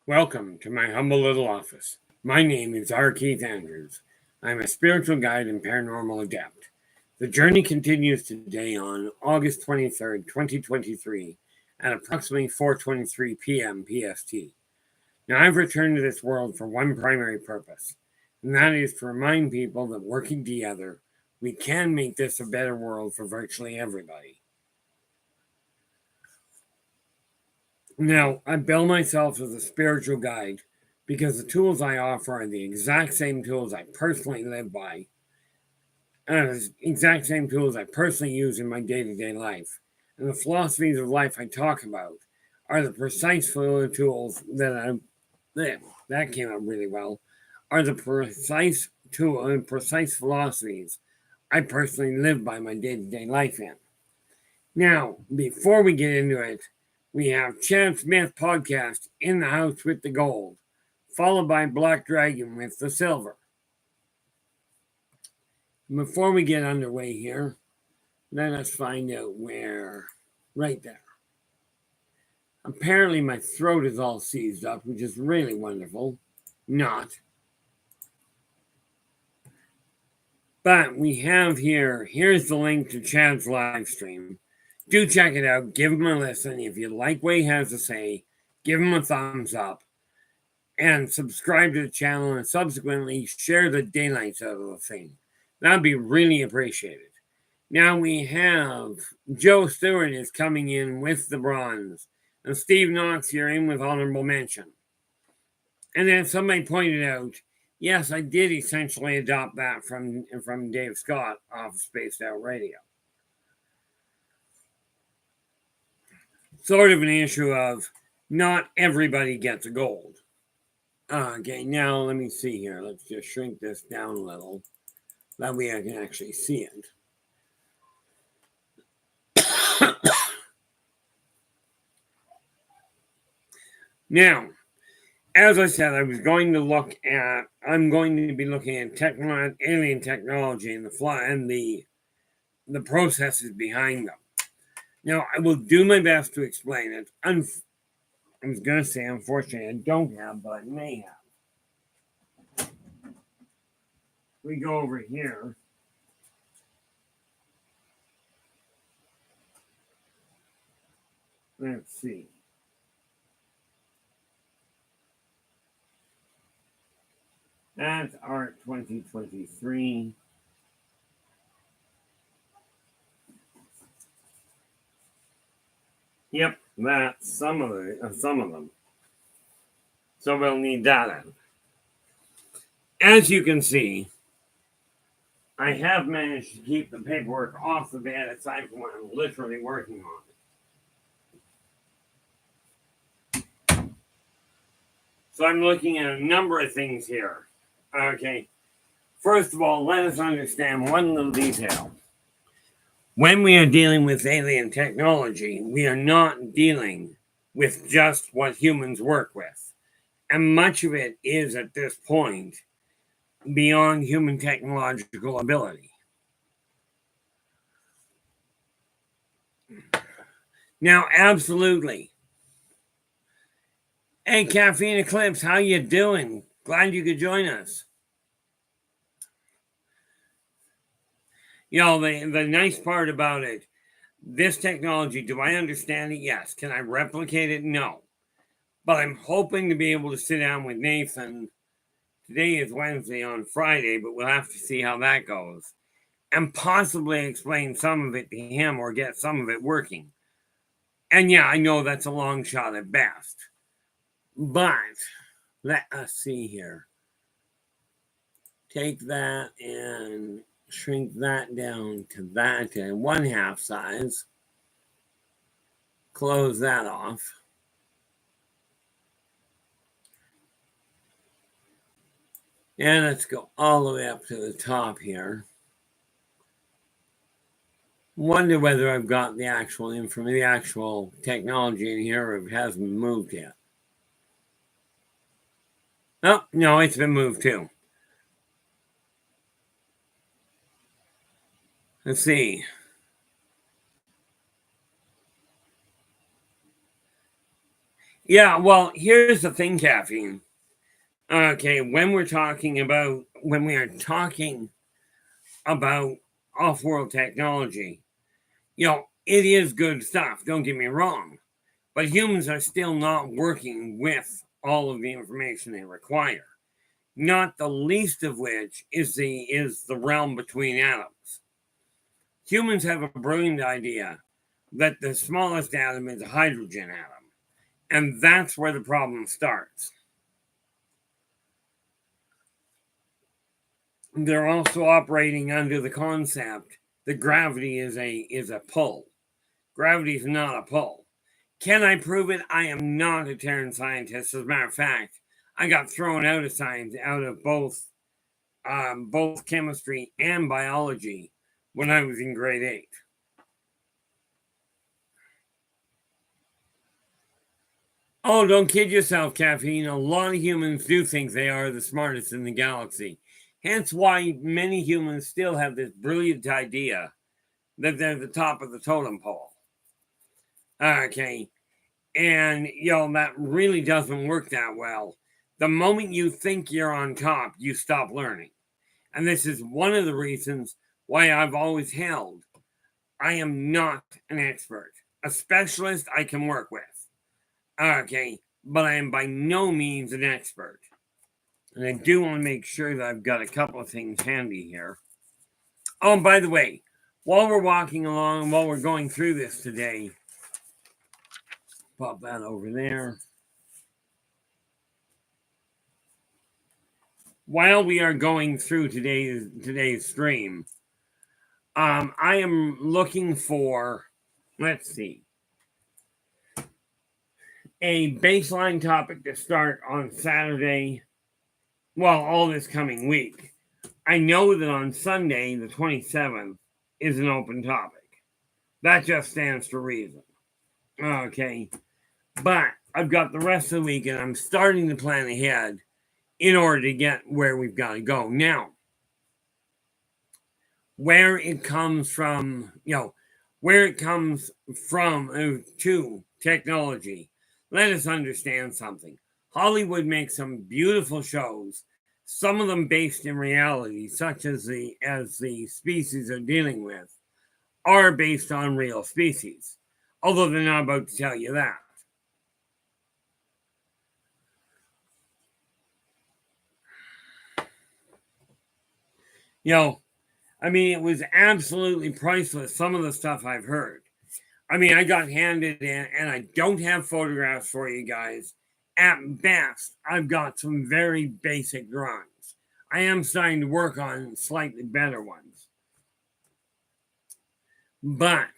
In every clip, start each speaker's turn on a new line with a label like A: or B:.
A: Welcome to my humble little office. My name is R. Keith Andrews. I'm a spiritual guide and paranormal adept. The journey continues today on August 23rd, 2023 at approximately 4:23 p.m. PST. Now, I've returned to this world for one primary purpose, and that is to remind people that working together, we can make this a better world for virtually everybody. Now, I bill myself as a spiritual guide because the tools I offer are the exact same tools I personally live by, and the exact same tools I personally use in my day-to-day life. And the philosophies of life I talk about are the precise tools that came out really well, are the precise philosophies I personally live by my day-to-day life in. Now, before we get into it, we have Chad Smith podcast in the house with the gold, followed by Black Dragon with the silver. Before we get underway here, let us find out where, right there. Apparently my throat is all seized up, which is really wonderful. Not. But we have here's the link to Chad's live stream. Do check it out. Give him a listen. If you like what he has to say, give him a thumbs up. And subscribe to the channel and subsequently share the daylights out of the thing. That'd be really appreciated. Now we have Joe Stewart is coming in with the bronze. And Steve Knox here in with honorable mention. And then somebody pointed out, yes, I did essentially adopt that from Dave Scott off Spaced Out Radio. Sort of an issue of not everybody gets a gold. Okay, now let me see here. Let's just shrink this down a little. That way I can actually see it. Now, as I said, I'm going to be looking at alien technology and the processes behind them. Now, I will do my best to explain it. I was going to say, unfortunately, I don't have, but I may have. We go over here. Let's see. That's Art 2023. Yep, that's some of them. So we'll need that in. As you can see, I have managed to keep the paperwork off the bed aside from what I'm literally working on. So I'm looking at a number of things here. Okay. First of all, let us understand one little detail. When we are dealing with alien technology, we are not dealing with just what humans work with. And much of it is, at this point, beyond human technological ability. Now, absolutely. Hey, Caffeine Eclipse, how you doing? Glad you could join us. You know, the nice part about it, this technology, do I understand it? Yes. Can I replicate it? No. But I'm hoping to be able to sit down with Nathan. Today is Wednesday, on Friday, but we'll have to see how that goes. And possibly explain some of it to him or get some of it working. And yeah, I know that's a long shot at best. But let us see here. Take that and shrink that down to that and 1/2 size. Close that off. And let's go all the way up to the top here. Wonder whether I've got the actual technology in here or if it hasn't moved yet. Oh, no, it's been moved too. Let's see. Yeah, well, here's the thing, caffeine. Okay, when we are talking about off-world technology, it is good stuff. Don't get me wrong, but humans are still not working with all of the information they require. Not the least of which is the realm between atoms. Humans have a brilliant idea that the smallest atom is a hydrogen atom, and that's where the problem starts. They're also operating under the concept that gravity is a pull. Gravity is not a pull. Can I prove it? I am not a Terran scientist. As a matter of fact, I got thrown out of science, out of both chemistry and biology when I was in grade 8. Oh, don't kid yourself, caffeine. A lot of humans do think they are the smartest in the galaxy. Hence why many humans still have this brilliant idea that they're the top of the totem pole. Okay. And, that really doesn't work that well. The moment you think you're on top, you stop learning. And this is one of the reasons why I've always held I am not an expert. A specialist I can work with. Okay. But I am by no means an expert. And I do want to make sure that I've got a couple of things handy here. Oh, and by the way, while we're walking along, while we're going through this today, pop that over there. While we are going through today's stream, I am looking for, let's see, a baseline topic to start on Saturday. Well, all this coming week. I know that on Sunday, the 27th, is an open topic. That just stands to reason. Okay. But I've got the rest of the week and I'm starting to plan ahead in order to get where we've got to go. Now, where it comes from, to technology, let us understand something. Hollywood makes some beautiful shows, some of them based in reality, such as the species are dealing with, are based on real species, although they're not about to tell you that. It was absolutely priceless, some of the stuff I've heard. I got handed in, and I don't have photographs for you guys. At best, I've got some very basic drawings. I am starting to work on slightly better ones. But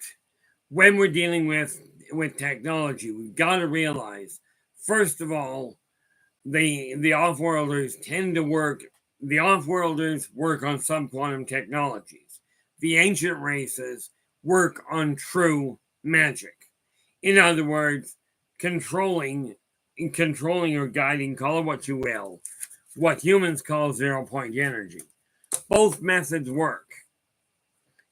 A: when we're dealing with technology, we've got to realize, first of all, the off-worlders tend to work. The off-worlders work on subquantum technologies. The ancient races work on true magic. In other words, controlling or guiding, call it what you will, what humans call 0-point energy. Both methods work.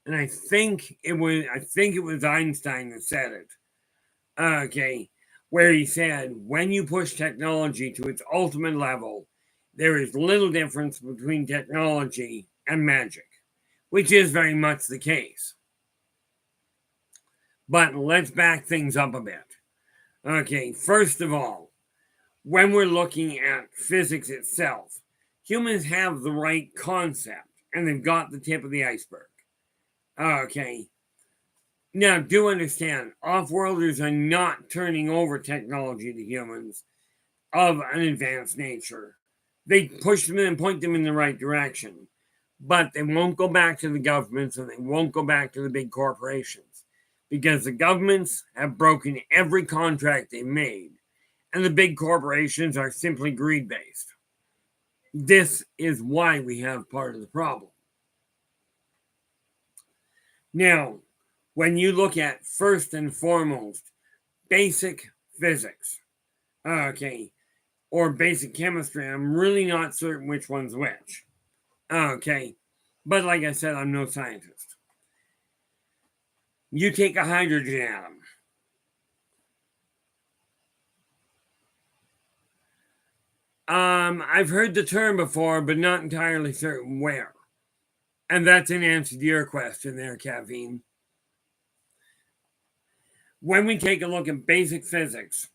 A: And I think it was Einstein that said it. Okay, where he said, when you push technology to its ultimate level, there is little difference between technology and magic, which is very much the case. But let's back things up a bit. Okay, first of all, when we're looking at physics itself, humans have the right concept, and they've got the tip of the iceberg. Okay. Now, do understand, off-worlders are not turning over technology to humans of an advanced nature. They push them and point them in the right direction, but they won't go back to the governments and they won't go back to the big corporations because the governments have broken every contract they made and the big corporations are simply greed-based. This is why we have part of the problem. Now, when you look at, first and foremost, basic physics, okay, or basic chemistry, I'm really not certain which one's which, okay, but like I said, I'm no scientist. You take a hydrogen atom. I've heard the term before, but not entirely certain where. And that's an answer to your question there, Caffeine. When we take a look at basic physics,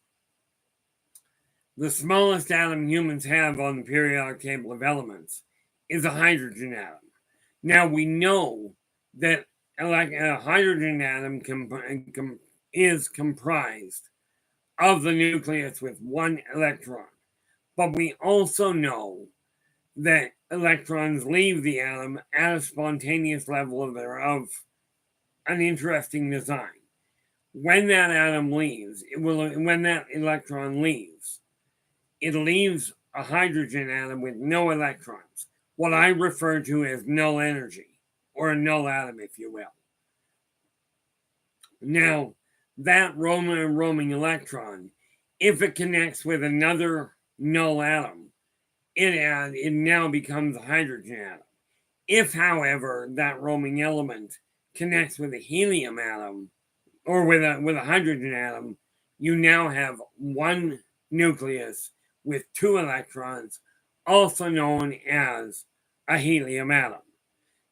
A: the smallest atom humans have on the periodic table of elements is a hydrogen atom. Now we know that a hydrogen atom is comprised of the nucleus with one electron. But we also know that electrons leave the atom at a spontaneous level of an interesting design. When that atom leaves, when that electron leaves, it leaves a hydrogen atom with no electrons, what I refer to as null energy, or a null atom, if you will. Now, that roaming electron, if it connects with another null atom, it now becomes a hydrogen atom. If, however, that roaming element connects with a helium atom, or with a hydrogen atom, you now have one nucleus with two electrons, also known as a helium atom.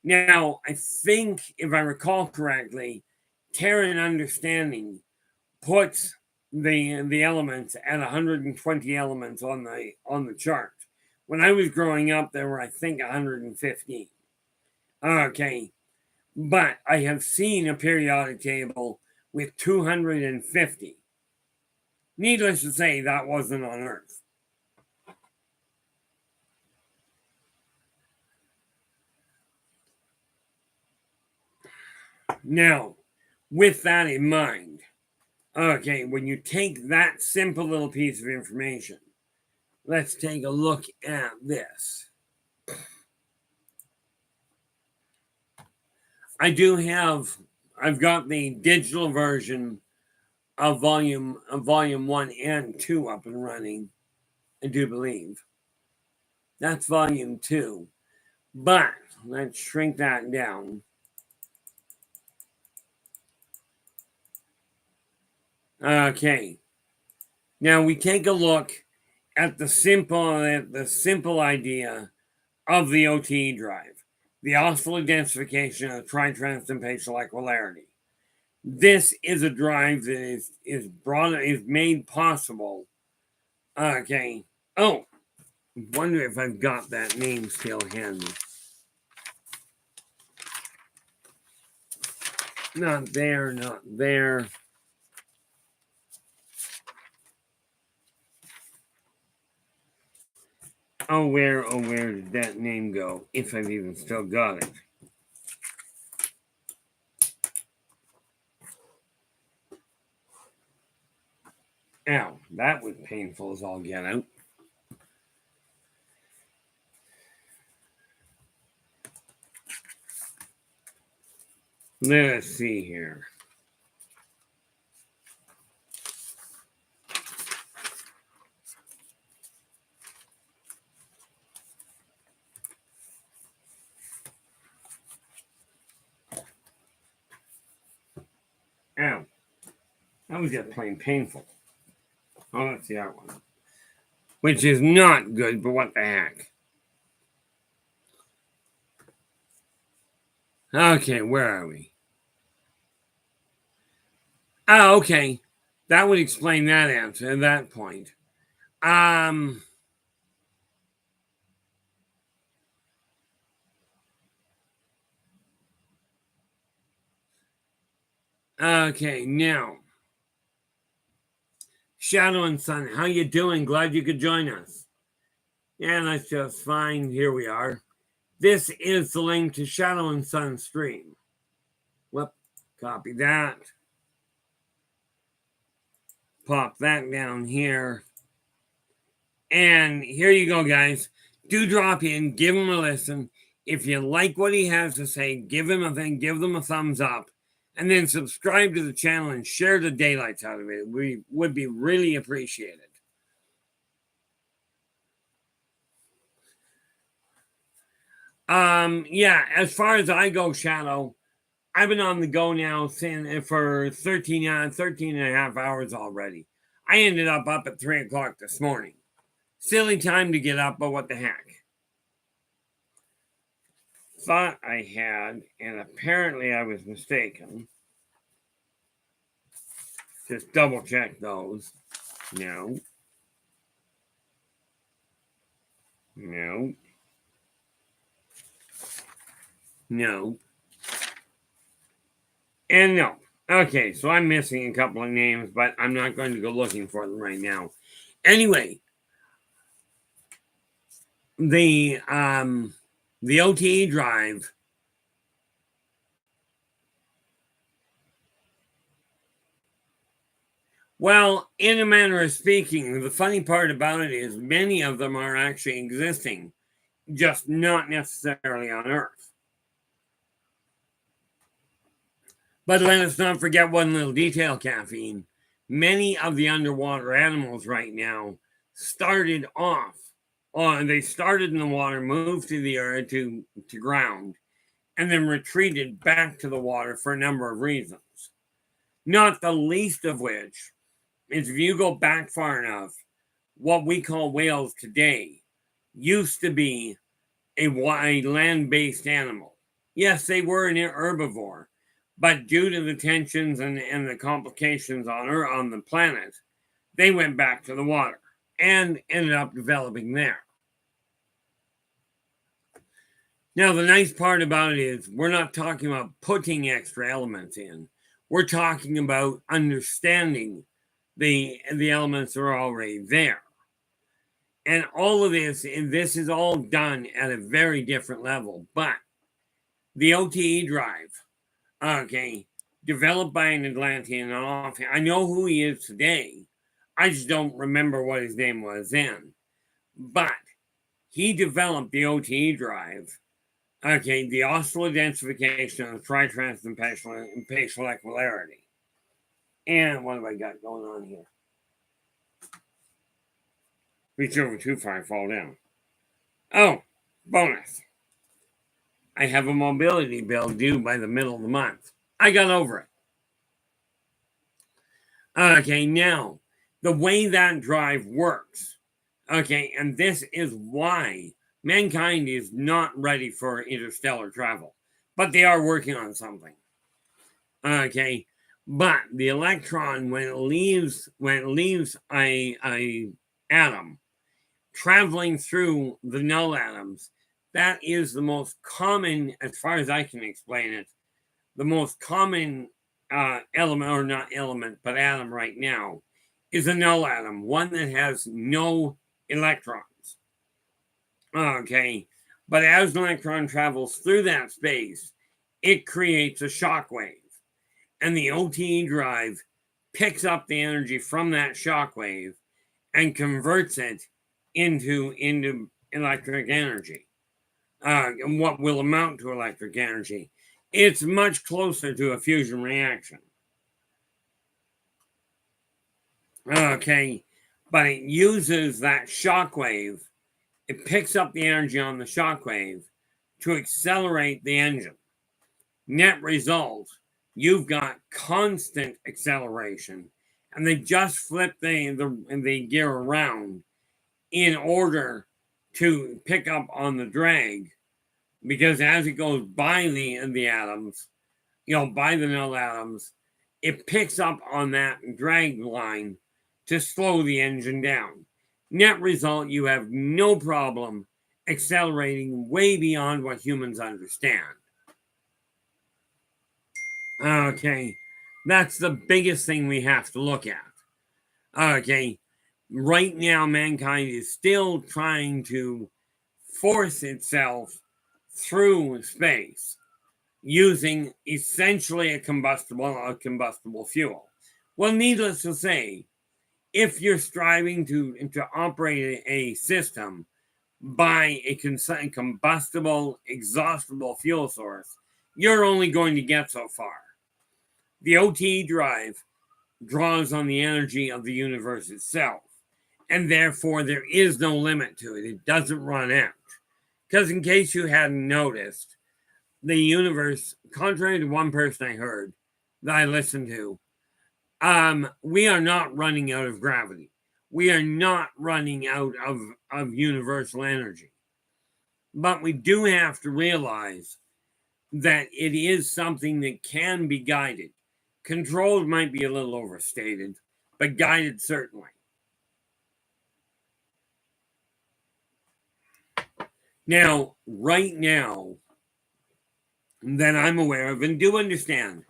A: Now, I think, if I recall correctly, Terran understanding puts the elements at 120 elements on the chart. When I was growing up, there were, I think, 115. Okay, but I have seen a periodic table with 250. Needless to say, that wasn't on Earth. Now, with that in mind, okay, when you take that simple little piece of information, let's take a look at this. I've got the digital version of volume 1 and 2 up and running, I do believe. That's volume 2. But let's shrink that down. Okay. Now we take a look at the simple idea of the OTE drive, the oscillator densification of tri-transdensational equilarity. This is a drive that is made possible. Okay. Oh, wonder if I've got that name still handy. Not there, not there. Oh, where did that name go? If I've even still got it. Ow, that was painful as all get out. Let us see here. Ow. That was just plain painful. Oh, let's see that one. Which is not good, but what the heck. Okay, where are we? Oh, okay. That would explain that answer at that point. Okay, now. Shadow and Sun, how you doing? Glad you could join us. Yeah, that's just fine. Here we are. This is the link to Shadow and Sun stream. Whoop, copy that. Pop that down here. And here you go, guys. Do drop in, give him a listen. If you like what he has to say, give them a thumbs up. And then subscribe to the channel and share the daylights out of it. We would be really appreciated. Yeah, as far as I go, Shadow, I've been on the go now for 13 and a half hours already. I ended up at 3 o'clock this morning. Silly time to get up, but what the heck? Thought I had, and apparently I was mistaken. Just double check those. No. No. No. And no. Okay, so I'm missing a couple of names, but I'm not going to go looking for them right now. Anyway, the OTE drive well, in a manner of speaking, the funny part about it is many of them are actually existing, just not necessarily on Earth. But let us not forget one little detail, Caffeine. Many of the underwater animals right now started off they started in the water, moved to the earth to ground, and then retreated back to the water for a number of reasons. Not the least of which is if you go back far enough, what we call whales today used to be a land-based animal. Yes, they were an herbivore, but due to the tensions and the complications on the planet, they went back to the water and ended up developing there. Now, the nice part about it is we're not talking about putting extra elements in. We're talking about understanding the elements that are already there. And all of this is all done at a very different level. But the OTE drive, okay, developed by an Atlantean, I know who he is today. I just don't remember what his name was then. But he developed the OTE drive, okay, the oscillatory densification of the tritrans and spatial equilarity. And what have I got going on here? Reach over too far, fall down. Oh, bonus. I have a mobility bill due by the middle of the month. I got over it. Okay, now, the way that drive works, okay, and this is why mankind is not ready for interstellar travel, but they are working on something. Okay, but the electron, when it leaves a atom, traveling through the null atoms, that is the most common, as far as I can explain it, the most common element, or not element, but atom right now, is a null atom, one that has no electrons. Okay, but as an electron travels through that space, it creates a shock wave. And the OTE drive picks up the energy from that shock wave and converts it into electric energy. And what will amount to electric energy. It's much closer to a fusion reaction. Okay, but it uses that shock wave. It picks up the energy on the shock wave to accelerate the engine. Net result, you've got constant acceleration, and they just flip the gear around in order to pick up on the drag, because as it goes by the atoms, by the null atoms, it picks up on that drag line to slow the engine down. Net result, you have no problem accelerating way beyond what humans understand. Okay, that's the biggest thing we have to look at. Okay, right now mankind is still trying to force itself through space using essentially a combustible fuel. Well, needless to say, if you're striving to operate a system by a combustible, exhaustible fuel source, you're only going to get so far. The OTE drive draws on the energy of the universe itself, and therefore there is no limit to it. It doesn't run out. Because in case you hadn't noticed, the universe, contrary to one person I heard that I listened to, we are not running out of gravity. we are not running out of universal energy. But we do have to realize that it is something that can be guided. Controlled might be a little overstated, but guided certainly. Now, right now, that I'm aware of and do understand,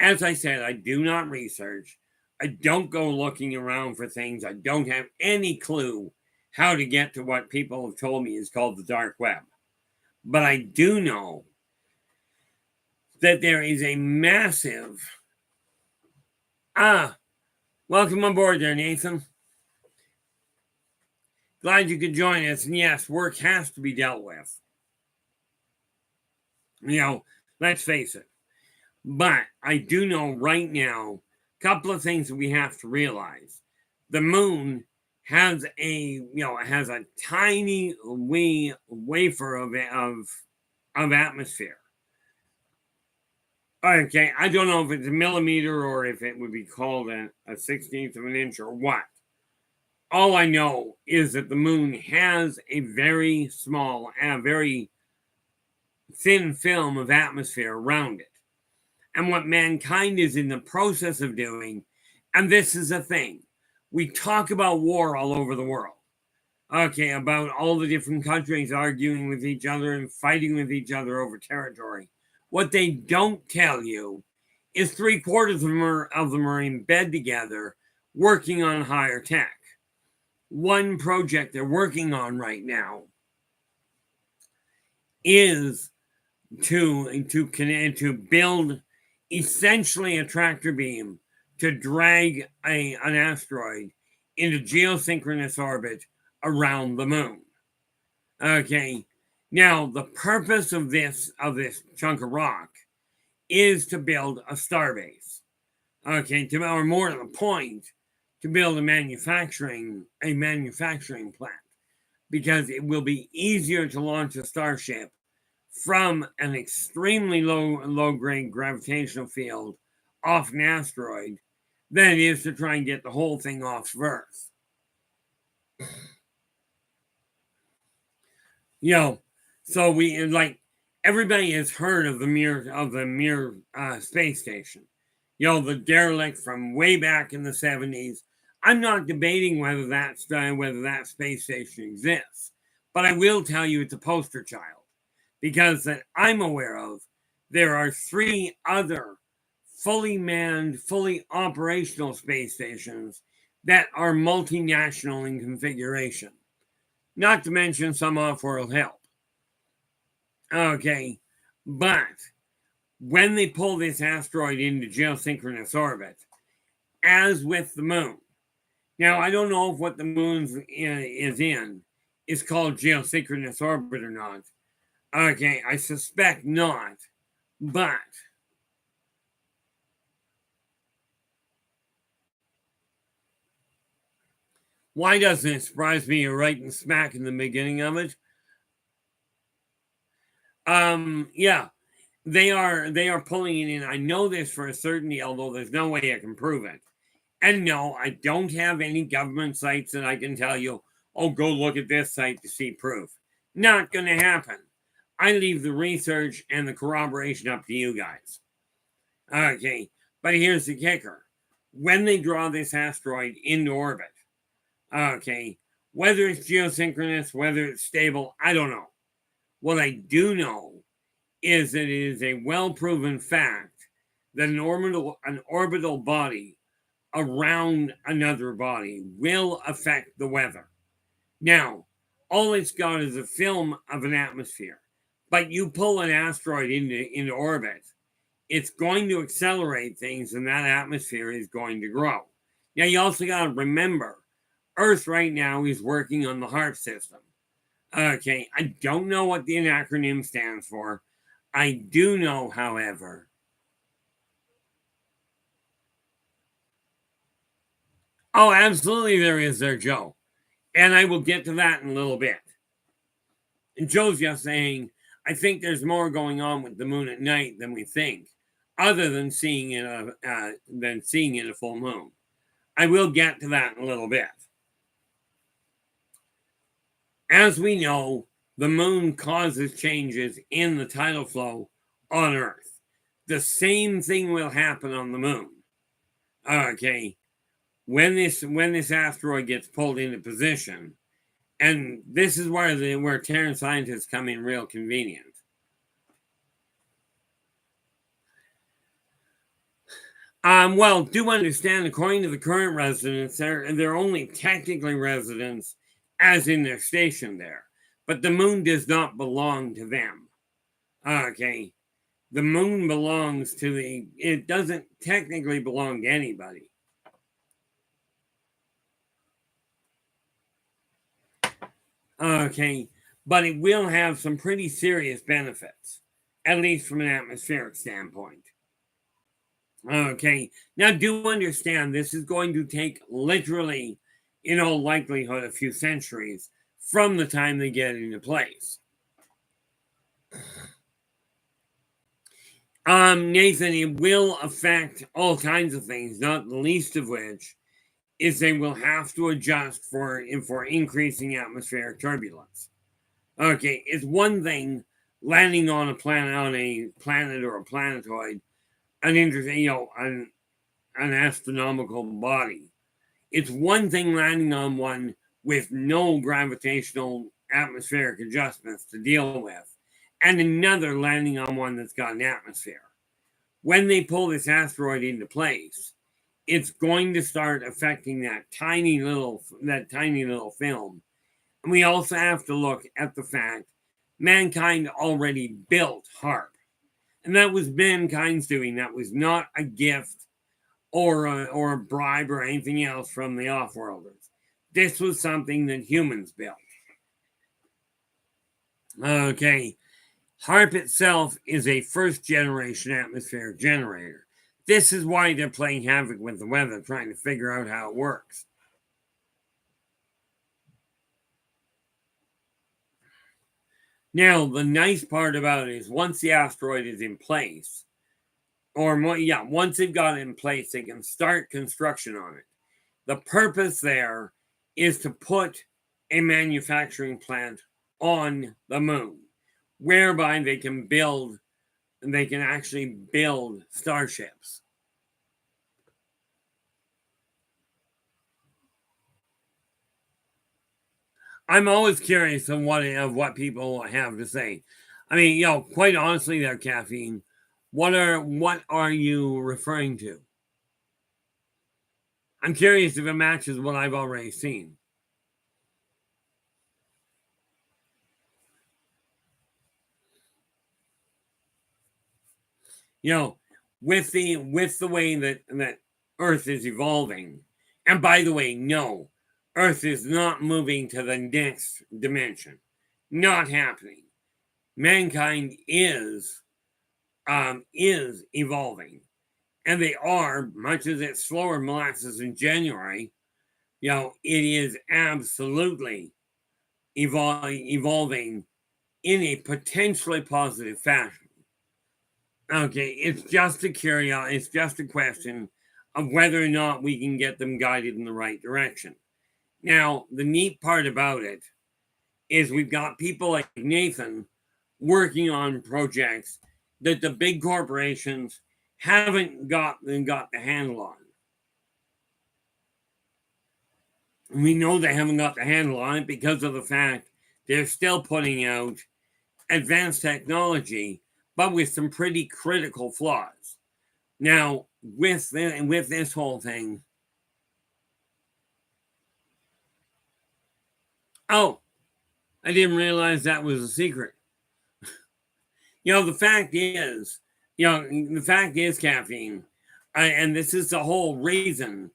A: as I said, I do not research. I don't go looking around for things. I don't have any clue how to get to what people have told me is called the dark web. But I do know that there is a massive... welcome aboard there, Nathan. Glad you could join us. And yes, work has to be dealt with. Let's face it. But I do know right now a couple of things that we have to realize. The moon has a tiny wee wafer of atmosphere. Okay, I don't know if it's a millimeter or if it would be called a 16th of an inch or what. All I know is that the moon has a very small, very thin film of atmosphere around it. And what mankind is in the process of doing, and this is a thing, we talk about war all over the world. Okay, about all the different countries arguing with each other and fighting with each other over territory. What they don't tell you is 3/4 of them are in bed together working on higher tech. One project they're working on right now is to build essentially a tractor beam to drag an asteroid into geosynchronous orbit around the moon. Okay, now the purpose of this chunk of rock is to build a starbase. Okay, or more to the point, to build a manufacturing plant, because it will be easier to launch a starship from an extremely low grade gravitational field off an asteroid than it is to try and get the whole thing off of Earth. So everybody has heard of the Mir space station. The derelict from way back in the 70s. I'm not debating whether that space station exists, but I will tell you it's a poster child, because that I'm aware of, there are 3 other fully manned, fully operational space stations that are multinational in configuration, not to mention some off-world help. Okay, but when they pull this asteroid into geosynchronous orbit, as with the moon, now I don't know if what the moon is in is called geosynchronous orbit or not. Okay, I suspect not, but why doesn't it surprise me you're right in smack in the beginning of it? Yeah, they are pulling it in. I know this for a certainty, although there's no way I can prove it. And no, I don't have any government sites that I can tell you, oh, go look at this site to see proof. Not going to happen. I leave the research and the corroboration up to you guys. Okay, but here's the kicker. When they draw this asteroid into orbit, okay, whether it's geosynchronous, whether it's stable, I don't know. What I do know is that it is a well-proven fact that an orbital body around another body will affect the weather. Now, all it's got is a film of an atmosphere, but you pull an asteroid into orbit, it's going to accelerate things, and that atmosphere is going to grow. Now, you also got to remember, Earth right now is working on the HARP system. Okay, I don't know what the acronym stands for. I do know, however, oh, absolutely there is there, Joe. And I will get to that in a little bit. And Joe's just saying, I think there's more going on with the moon at night than we think, other than seeing it a full moon. I will get to that in a little bit. As we know, the moon causes changes in the tidal flow on Earth. The same thing will happen on the moon. Okay, when this asteroid gets pulled into position, and this is where Terran scientists come in real convenient. Well, do understand, according to the current residents, they're only technically residents, as in their station there, but the moon does not belong to them. Okay, the moon belongs to it doesn't technically belong to anybody. Okay, but it will have some pretty serious benefits, at least from an atmospheric standpoint. Okay, now do understand this is going to take literally, in all likelihood, a few centuries from the time they get into place. Nathan, it will affect all kinds of things, not the least of which is they will have to adjust for increasing atmospheric turbulence. Okay, it's one thing landing on a planet or a planetoid, an interesting, an astronomical body. It's one thing landing on one with no gravitational atmospheric adjustments to deal with, and another landing on one that's got an atmosphere. When they pull this asteroid into place, it's going to start affecting that tiny little film. And we also have to look at the fact mankind already built HARP. And that was mankind's doing. That was not a gift or a bribe or anything else from the off-worlders. This was something that humans built. Okay. HARP itself is a first-generation atmospheric generator. This is why they're playing havoc with the weather, trying to figure out how it works. Now, the nice part about it is once the asteroid is in place, once they've got it in place, they can start construction on it. The purpose there is to put a manufacturing plant on the moon, whereby they can actually build starships. I'm always curious of what people have to say. I mean, quite honestly, there, Caffeine. What are you referring to? I'm curious if it matches what I've already seen. With the way that Earth is evolving, and by the way, no, Earth is not moving to the next dimension. Not happening. Mankind is evolving, and they are, much as it's slower molasses in January. It is absolutely evolving in a potentially positive fashion. Okay, it's just a question of whether or not we can get them guided in the right direction. Now, the neat part about it is we've got people like Nathan working on projects that the big corporations haven't got the handle on. We know they haven't got the handle on it because of the fact they're still putting out advanced technology, but with some pretty critical flaws. Now, with this whole thing, oh, I didn't realize that was a secret. The fact is, Caffeine, and this is the whole reason,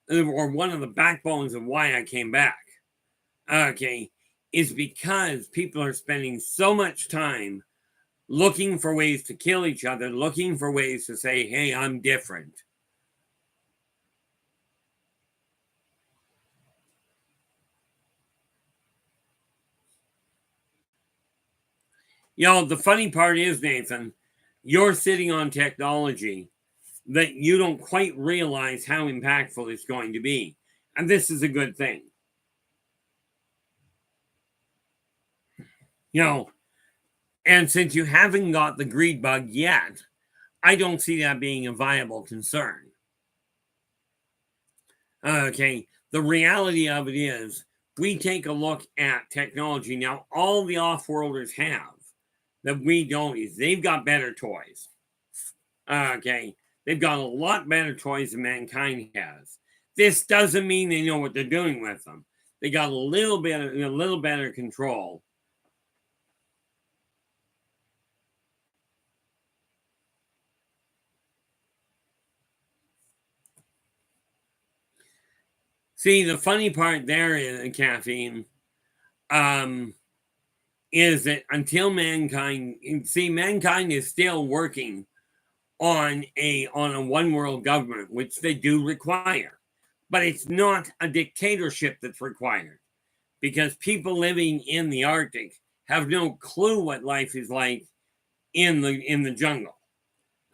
A: or one of the backbones of why I came back. Okay, is because people are spending so much time looking for ways to kill each other, looking for ways to say, hey, I'm different. The funny part is, Nathan, you're sitting on technology that you don't quite realize how impactful it's going to be. And this is a good thing. You know, and since you haven't got the greed bug yet, I don't see that being a viable concern. Okay, the reality of it is, we take a look at technology now. All the off-worlders have that we don't use. They've got better toys. Okay, they've got a lot better toys than mankind has. This doesn't mean they know what they're doing with them. They got a little better control. See, the funny part there is, caffeine, is that until mankind, mankind is still working on a one world government, which they do require, but it's not a dictatorship that's required, because people living in the Arctic have no clue what life is like in the jungle.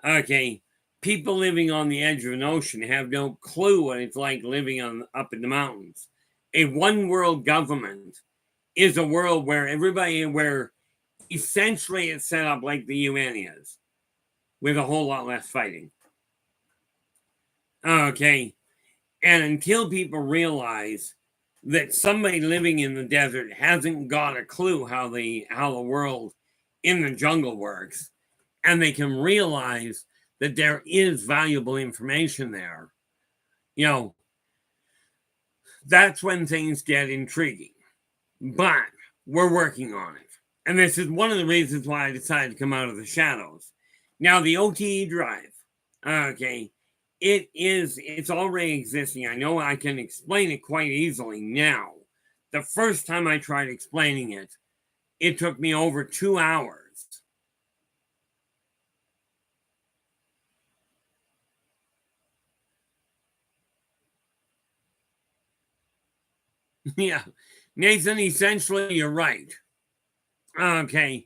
A: Okay, people living on the edge of an ocean have no clue what it's like living up in the mountains. A one world government is a world where essentially it's set up like the UN is, with a whole lot less fighting. Okay, and until people realize that somebody living in the desert hasn't got a clue how the world in the jungle works, and they can realize that there is valuable information there, that's when things get intriguing. But we're working on it. And this is one of the reasons why I decided to come out of the shadows. Now, the OTE drive, okay, it's already existing. I know I can explain it quite easily now. The first time I tried explaining it, it took me over 2 hours. Yeah, Nathan, essentially, you're right. Okay.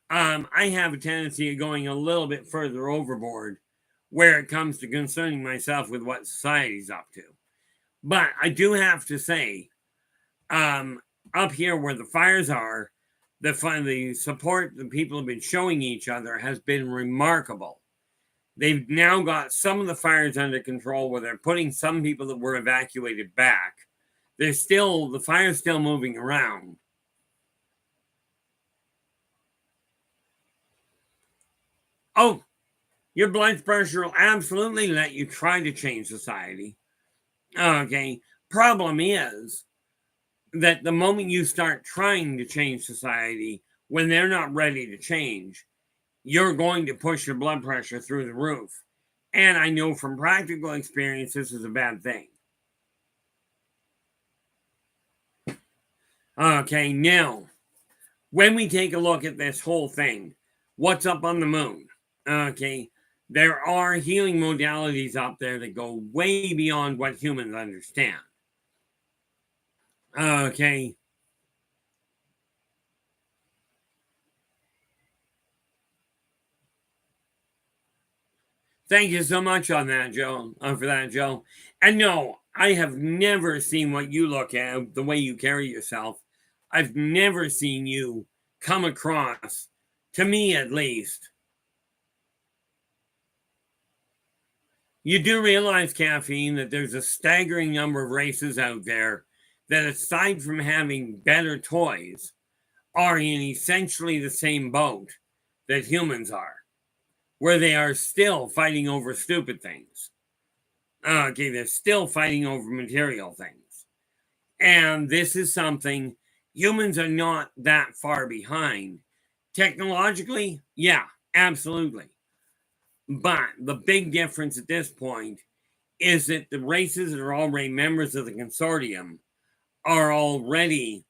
A: I have a tendency of going a little bit further overboard where it comes to concerning myself with what society's up to. But I do have to say, up here where the fires are, the support the people have been showing each other has been remarkable. They've now got some of the fires under control where they're putting some people that were evacuated back. The fire's still moving around. Oh, your blood pressure will absolutely let you try to change society. Okay. Problem is that the moment you start trying to change society, when they're not ready to change, you're going to push your blood pressure through the roof. And I know from practical experience, this is a bad thing. Okay, now, when we take a look at this whole thing, what's up on the moon? Okay, there are healing modalities up there that go way beyond what humans understand. Okay. Thank you so much on that, Joe. For that, Joe. And no, I have never seen what you look at, the way you carry yourself. I've never seen you come across, to me at least. You do realize, caffeine, that there's a staggering number of races out there that, aside from having better toys, are in essentially the same boat that humans are, where they are still fighting over stupid things. Okay, they're still fighting over material things. And this is something humans are not that far behind. Technologically, yeah, absolutely. But the big difference at this point is that the races that are already members of the consortium are already,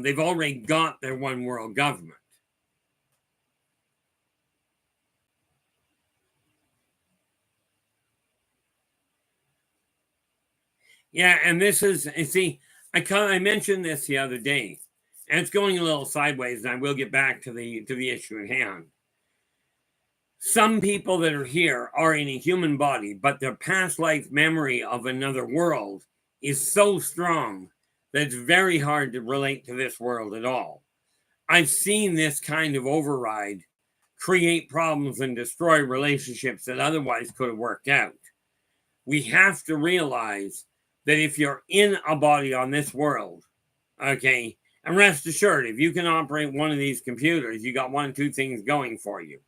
A: they've already got their one world government. Yeah, and this is, see, I mentioned this the other day, and it's going a little sideways, and I will get back to the issue at hand. Some people that are here are in a human body, but their past life memory of another world is so strong that it's very hard to relate to this world at all. I've seen this kind of override create problems and destroy relationships that otherwise could have worked out. We have to realize that if you're in a body on this world, okay, and rest assured, if you can operate one of these computers, you got one of two things going for you.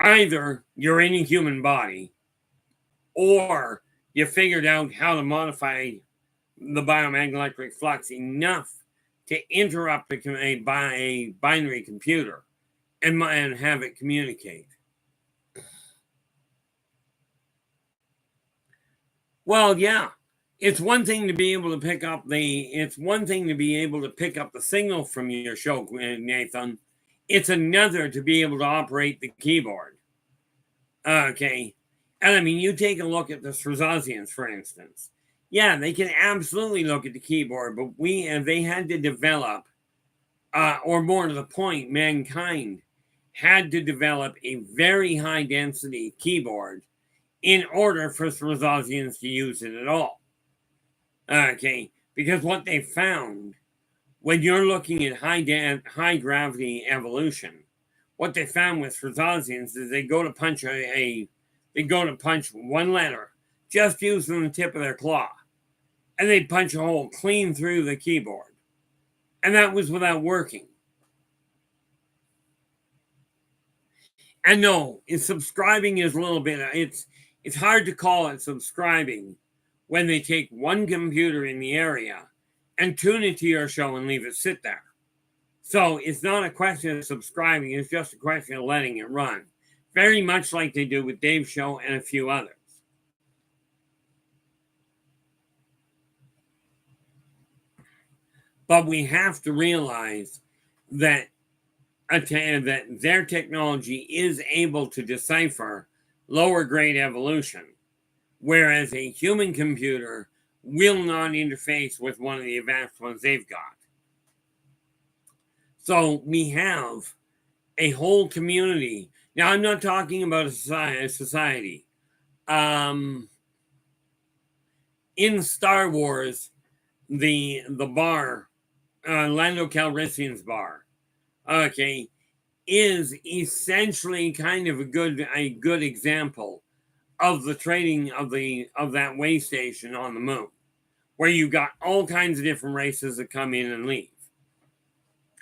A: Either you're in a human body, or you figured out how to modify the biomagnetic flux enough to interrupt a binary computer and have it communicate. Well, yeah, it's one thing to be able to pick up the signal from your show, Nathan. It's another to be able to operate the keyboard. Okay, and I mean, you take a look at the Srazazians, for instance. Yeah, they can absolutely look at the keyboard, but they had to develop, or more to the point, mankind had to develop a very high density keyboard in order for Srazazians to use it at all. Okay, because what they found when you're looking at high gravity evolution, what they found with Srazazians is they go to punch one letter just using the tip of their claw, and they punch a hole clean through the keyboard, and that was without working. And no, subscribing is a little bit. It's hard to call it subscribing when they take one computer in the area and tune it to your show and leave it sit there. So it's not a question of subscribing, it's just a question of letting it run. Very much like they do with Dave's show and a few others. But we have to realize that their technology is able to decipher lower grade evolution, whereas a human computer will not interface with one of the advanced ones they've got. So we have a whole community. Now, I'm not talking about a society. In Star Wars, the bar, Lando Calrissian's bar, okay, is essentially kind of a good example of the trading of that way station on the moon, where you got all kinds of different races that come in and leave.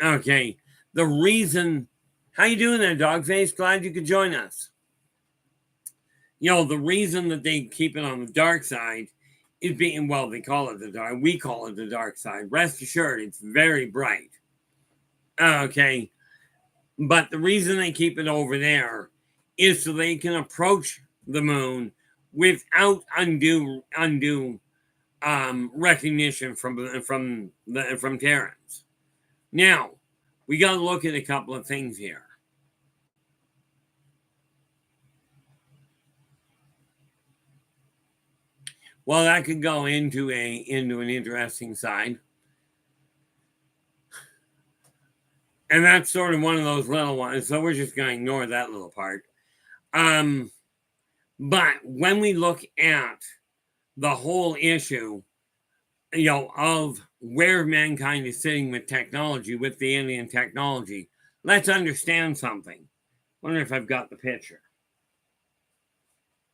A: Okay, the reason, how you doing there, Dogface? Glad you could join us. You know, the reason that they keep it on the dark side is being, well, they call it the dark, we call it the dark side. Rest assured, it's very bright. Okay, but the reason they keep it over there is so they can approach the moon without undue recognition from Terrans. Now, we got to look at a couple of things here. Well, that could go into an interesting side. And that's sort of one of those little ones. So we're just going to ignore that little part. But when we look at the whole issue, you know, of where mankind is sitting with technology, with the alien technology, let's understand something. Wonder if I've got the picture.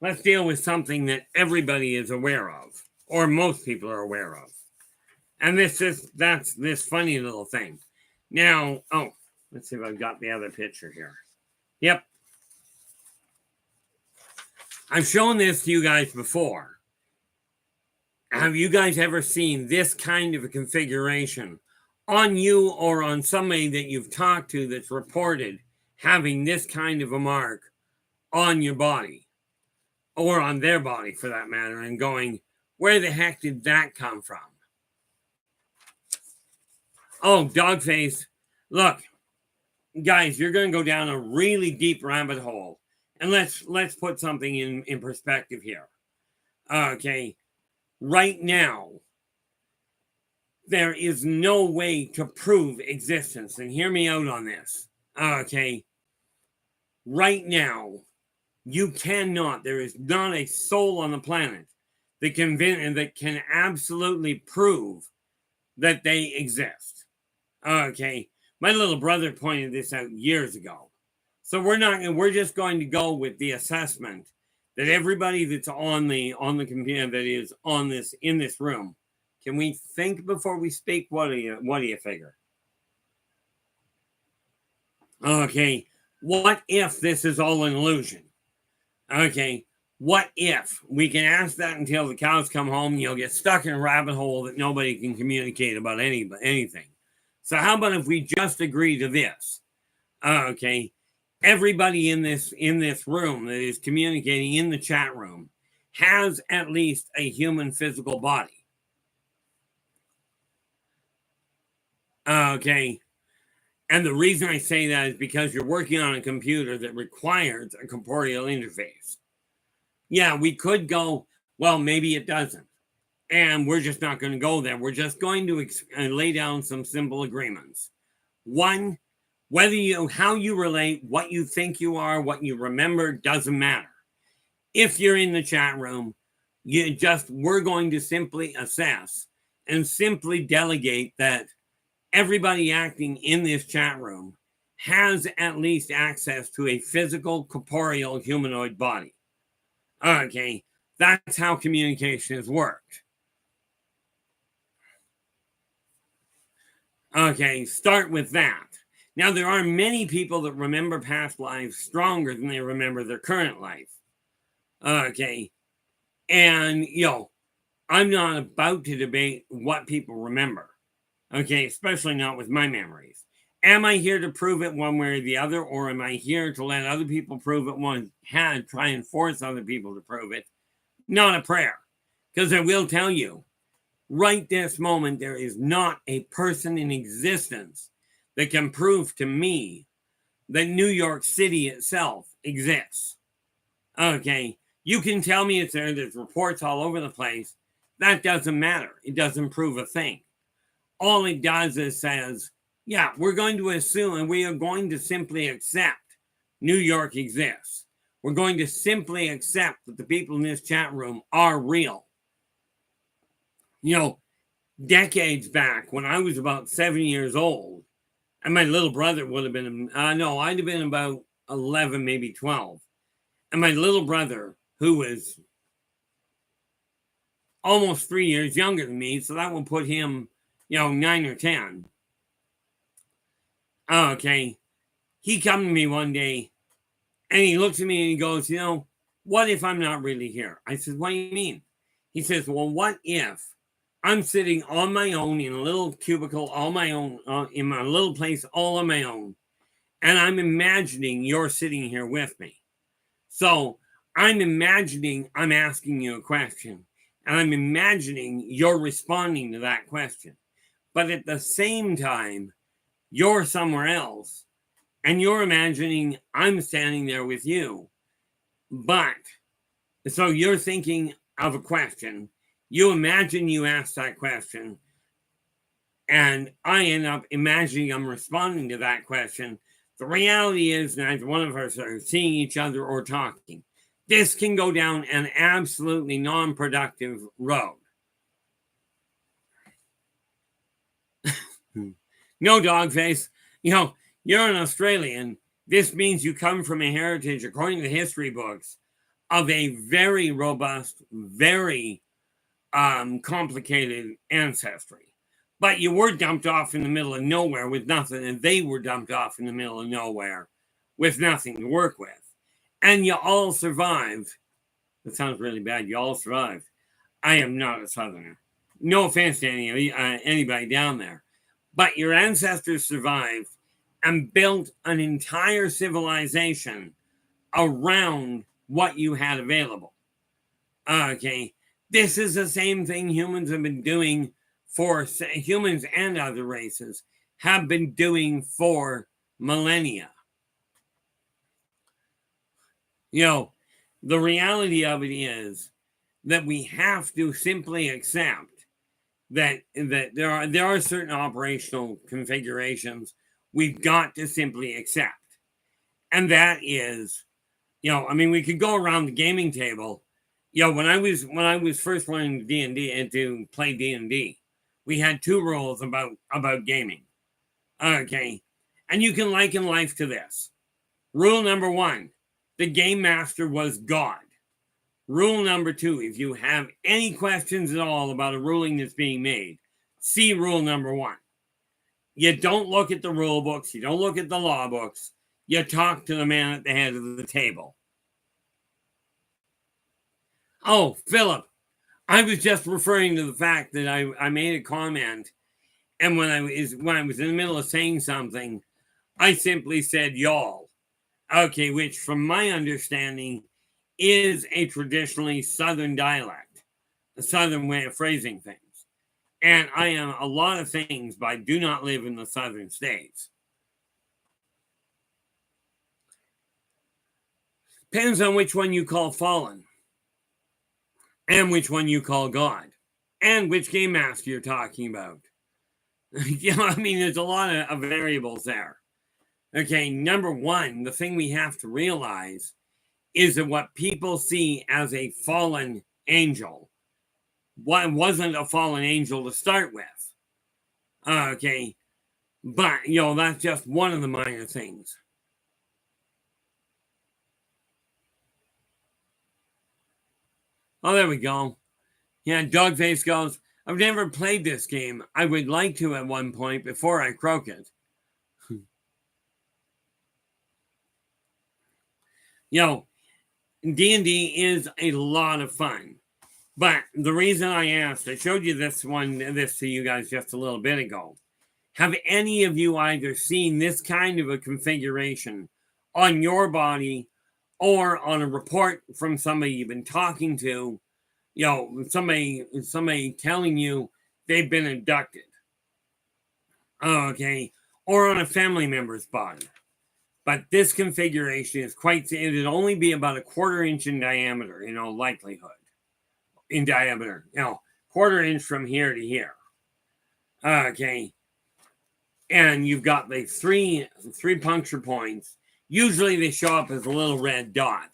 A: Let's deal with something that everybody is aware of, or most people are aware of. And that's this funny little thing. Now, let's see if I've got the other picture here. Yep. I've shown this to you guys before. Have you guys ever seen this kind of a configuration on you or on somebody that you've talked to that's reported having this kind of a mark on your body, or on their body for that matter, and going, where the heck did that come from? Oh, Dogface, look, guys, you're going to go down a really deep rabbit hole. And let's put something in perspective here. Okay, right now, there is no way to prove existence. And hear me out on this. Okay, right now, you cannot, there is not a soul on the planet that can absolutely prove that they exist. Okay, my little brother pointed this out years ago. So we're just going to go with the assessment that everybody that's on the computer that is on this in this room. Can we think before we speak? What do you figure? Okay, what if this is all an illusion? Okay, what if we can ask that until the cows come home? You'll get stuck in a rabbit hole that nobody can communicate about anything. So how about if we just agree to this? Okay, everybody in this room that is communicating in the chat room has at least a human physical body. Okay. And the reason I say that is because you're working on a computer that requires a corporeal interface. Yeah, we could go, well, maybe it doesn't. And we're just not going to go there. We're just going to lay down some simple agreements. One, how you relate, what you think you are, what you remember, doesn't matter. If you're in the chat room, we're going to simply assess and simply delegate that everybody acting in this chat room has at least access to a physical, corporeal, humanoid body. Okay, that's how communication has worked. Okay, start with that. Now, there are many people that remember past lives stronger than they remember their current life. Okay, and, I'm not about to debate what people remember. Okay, especially not with my memories. Am I here to prove it one way or the other, or am I here to let other people prove it try and force other people to prove it? Not a prayer. Because I will tell you, right this moment, there is not a person in existence that can prove to me that New York City itself exists. Okay, you can tell me it's there, there's reports all over the place. That doesn't matter. It doesn't prove a thing. All it does is says, yeah, we're going to assume and we are going to simply accept New York exists. We're going to simply accept that the people in this chat room are real. Decades back when I was about 7 years old, and my little brother would have been, I'd have been about 11, maybe 12. And my little brother, who was almost 3 years younger than me, so that would put him, 9 or 10. Okay. He come to me one day and he looks at me and he goes, what if I'm not really here? I said, what do you mean? He says, well, what if I'm sitting on my own in a little cubicle, all my own, in my little place, all on my own, and I'm imagining you're sitting here with me. So I'm imagining I'm asking you a question, and I'm imagining you're responding to that question. But at the same time, you're somewhere else, and you're imagining I'm standing there with you. But, so you're thinking of a question, you imagine you ask that question, and I end up imagining I'm responding to that question. The reality is neither one of us are seeing each other or talking. This can go down an absolutely non-productive road. No, Dogface. You're an Australian. This means you come from a heritage, according to the history books, of a very robust, very complicated ancestry. But you were dumped off in the middle of nowhere with nothing, and they were dumped off in the middle of nowhere with nothing to work with. And you all survived. That sounds really bad. You all survived. I am not a Southerner. No offense to anybody down there. But your ancestors survived and built an entire civilization around what you had available. Okay. This is the same thing humans have been doing for humans and other races have been doing for millennia. The reality of it is that we have to simply accept that there are certain operational configurations we've got to simply accept. And that is, we could go around the gaming table. When I was first learning D&D and to play D&D, we had two rules about gaming. Okay. And you can liken life to this. Rule number 1, the game master was God. Rule number 2, if you have any questions at all about a ruling that's being made, see rule number 1. You don't look at the rule books. You don't look at the law books. You talk to the man at the head of the table. Oh, Philip, I was just referring to the fact that I made a comment, and when I was in the middle of saying something, I simply said y'all. Okay, which from my understanding is a traditionally Southern dialect, a Southern way of phrasing things. And I am a lot of things, but I do not live in the Southern states. Depends on which one you call fallen, and which one you call God, and which game master you're talking about. You know, I mean, there's a lot of variables there. Okay, number 1, the thing we have to realize is that what people see as a fallen angel wasn't a fallen angel to start with. Okay, but, you know, that's just one of the minor things. Oh, there we go. Yeah, Dogface goes, I've never played this game. I would like to at one point before I croak it. You know, D&D is a lot of fun. But the reason I asked, I showed you this to you guys just a little bit ago. Have any of you either seen this kind of a configuration on your body or on a report from somebody you've been talking to? You know, somebody telling you they've been abducted. Okay. Or on a family member's body. But this configuration is it'd only be about a 1/4 inch in diameter, you know, likelihood. In diameter, you know, 1/4 inch from here to here. Okay. And you've got the three puncture points. Usually they show up as a little red dot.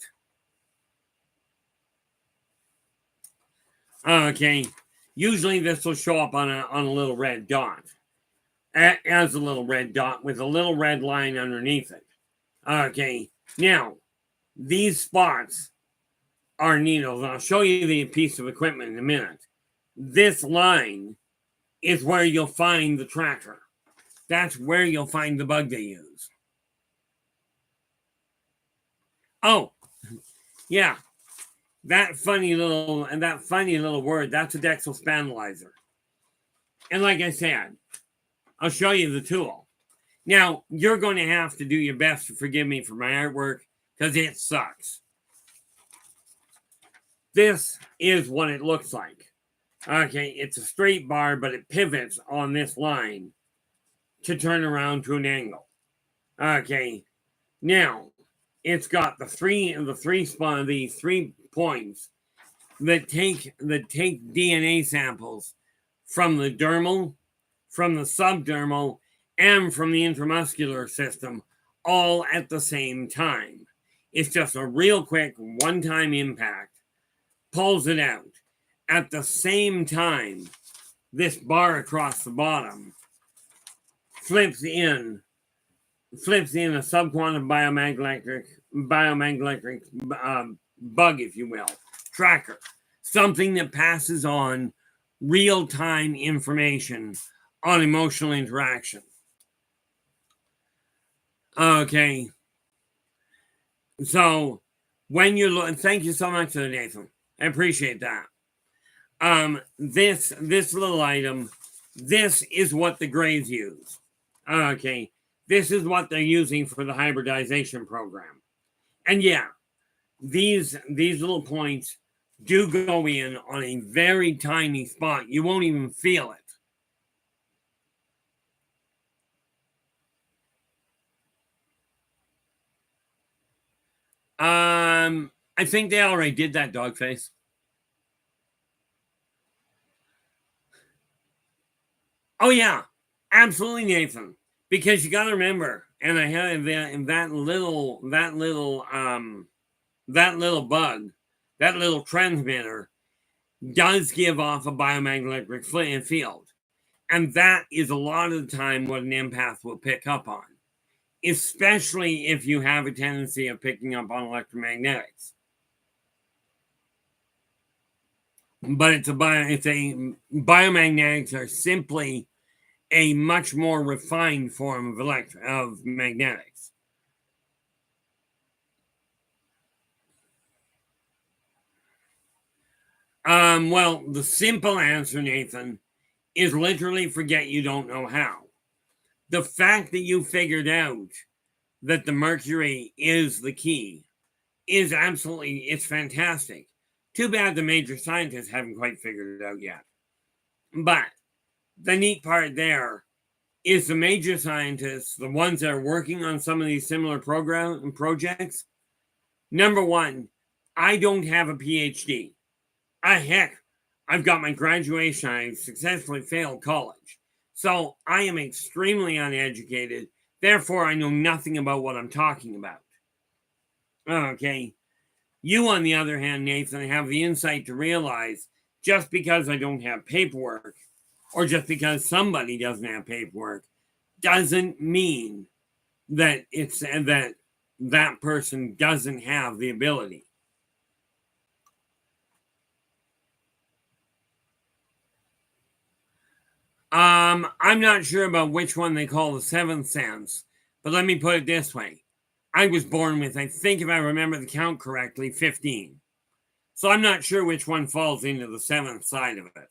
A: Okay. Usually this will show up on a little red dot. As a little red dot with a little red line underneath it. Okay. Now, these spots are needles. I'll show you the piece of equipment in a minute. This line is where you'll find the tracker. That's where you'll find the bug they use. Oh, yeah. That funny little word, that's a Dexel spandalizer. And like I said, I'll show you the tool. Now, you're going to have to do your best to forgive me for my artwork because it sucks. This is what it looks like. Okay, it's a straight bar, but it pivots on this line to turn around to an angle. Okay, now it's got the three points that take DNA samples from the dermal, from the subdermal, and from the intramuscular system all at the same time. It's just a real quick one-time impact, pulls it out. At the same time, this bar across the bottom flips in a subquantum biomagnetic bug, if you will, tracker, something that passes on real-time information on emotional interaction. Okay. So when you look, thank you so much, Nathan. I appreciate that. This little item, this is what the Greys use. Okay. This is what they're using for the hybridization program. And yeah, these little points do go in on a very tiny spot. You won't even feel it. I think they already did that, Dogface. Oh yeah, absolutely, Nathan. Because you got to remember, and I have that little bug, that little transmitter, does give off a biomagnetic field, And that is a lot of the time what an empath will pick up on, especially if you have a tendency of picking up on electromagnetics. But biomagnetics are simply a much more refined form of magnetics. Well, the simple answer, Nathan, is literally forget you don't know how. The fact that you figured out that the mercury is the key is absolutely, it's fantastic. Too bad the major scientists haven't quite figured it out yet. But the neat part there is the major scientists, the ones that are working on some of these similar projects. Number one, I don't have a PhD. Heck, I've got my graduation. I successfully failed college. So I am extremely uneducated. Therefore, I know nothing about what I'm talking about. Okay. You, on the other hand, Nathan, have the insight to realize just because I don't have paperwork, or just because somebody doesn't have paperwork, doesn't mean that it's that person doesn't have the ability. I'm not sure about which one they call the seventh sense, but let me put it this way. I was born with, I think if I remember the count correctly, 15. So I'm not sure which one falls into the seventh side of it.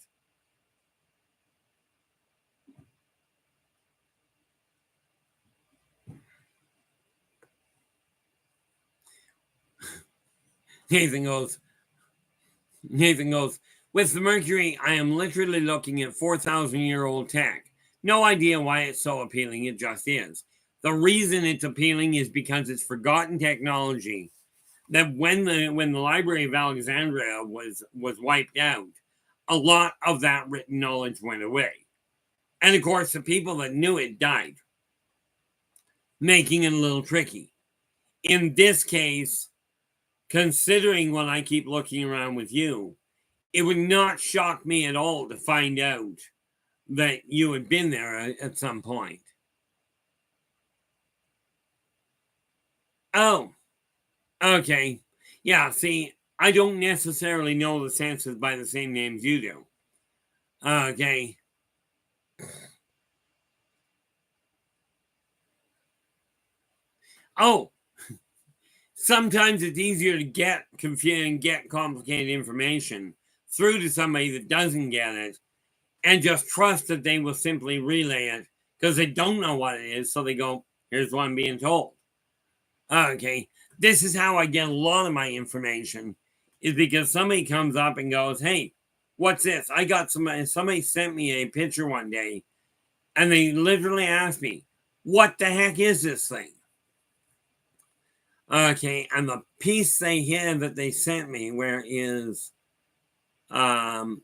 A: Nathan goes, with the mercury, I am literally looking at 4,000-year-old tech. No idea why it's so appealing, it just is. The reason it's appealing is because it's forgotten technology that when the Library of Alexandria was wiped out, a lot of that written knowledge went away. And of course, the people that knew it died, making it a little tricky. In this case, considering what I keep looking around with you, it would not shock me at all to find out that you had been there at some point. Oh, okay. Yeah, see, I don't necessarily know the senses by the same names you do. Okay. Oh, sometimes it's easier to get confused and get complicated information through to somebody that doesn't get it and just trust that they will simply relay it because they don't know what it is. So they go, here's what I'm being told. Okay. This is how I get a lot of my information, is because somebody comes up and goes, hey, what's this? I got somebody sent me a picture one day and they literally asked me, what the heck is this thing? Okay, and the piece they had that they sent me, where are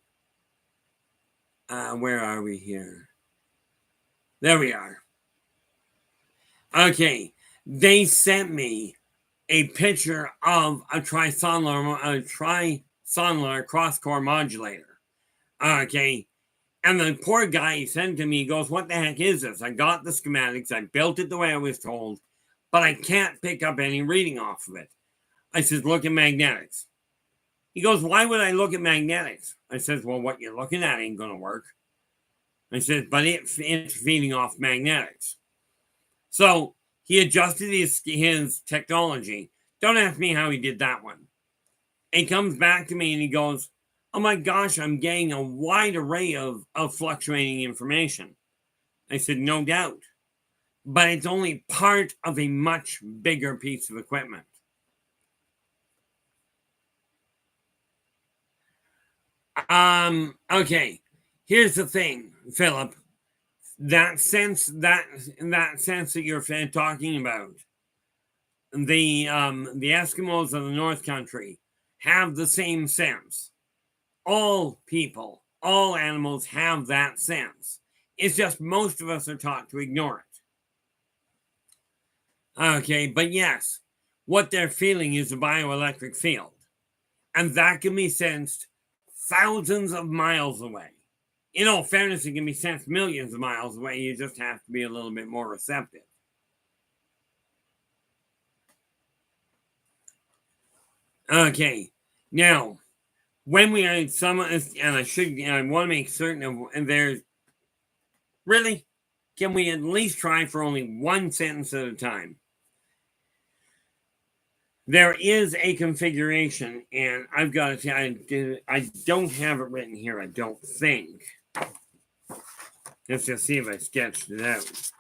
A: we here? There we are. Okay, they sent me a picture of a trisonular cross-core modulator. Okay, and the poor guy he sent to me, he goes, what the heck is this? I got the schematics, I built it the way I was told, but I can't pick up any reading off of it. I said, look at magnetics. He goes, why would I look at magnetics? I said, well, what you're looking at ain't going to work. I said, but it's feeding off magnetics. So he adjusted his technology. Don't ask me how he did that one. And he comes back to me and he goes, oh my gosh, I'm getting a wide array of fluctuating information. I said, no doubt. But it's only part of a much bigger piece of equipment. Okay. Here's the thing, Philip. That sense that you're talking about, the Eskimos of the North Country have the same sense. All people, all animals have that sense. It's just most of us are taught to ignore it. Okay, but yes, what they're feeling is a bioelectric field. And that can be sensed thousands of miles away. in all fairness, it can be sent millions of miles away. You just have to be a little bit more receptive. Okay, now when we are some, and I want to make certain of, and there's really, can we at least try for only one sentence at a time? There is a configuration, and I've got to tell you, I don't have it written here, I don't think. Let's just see if I sketched it out.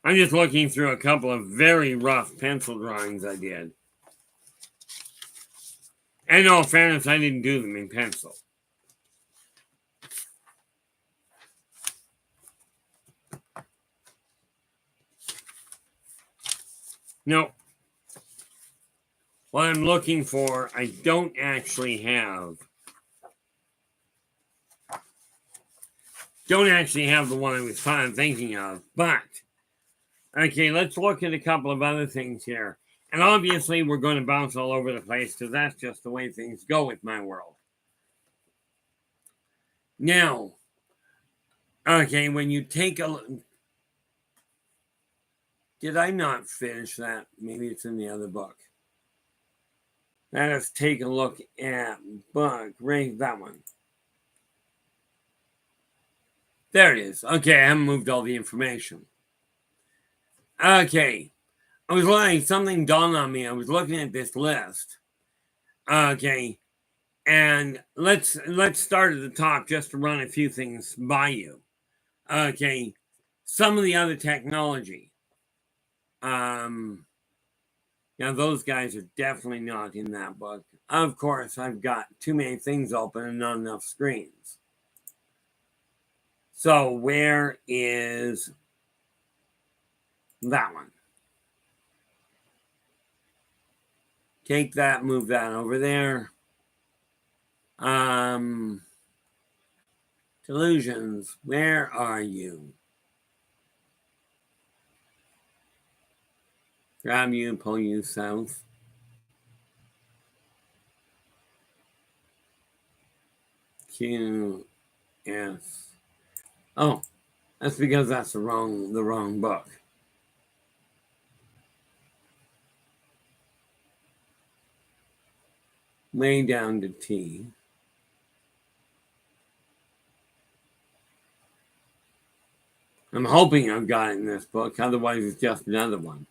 A: I'm just looking through a couple of very rough pencil drawings I did. And in all fairness, I didn't do them in pencil. No. What I'm looking for, I don't actually have. Don't actually have the one I was thinking of, but okay, let's look at a couple of other things here. And obviously, we're going to bounce all over the place because that's just the way things go with my world. Now, okay, when you take a look. Did I not finish that? Maybe it's in the other book. Let us take a look at book, right, that one. There it is. Okay, I haven't moved all the information. Okay. I was looking, something dawned on me. I was looking at this list. Okay. And let's start at the top just to run a few things by you. Okay. Some of the other technology. Now those guys are definitely not in that book. Of course, I've got too many things open and not enough screens. So where is that one? Take that, move that over there. Delusions, where are you? Grab you, pull you south. Q, S. Oh, that's because that's the wrong book. Way down to T. I'm hoping I've got it in this book, otherwise it's just another one.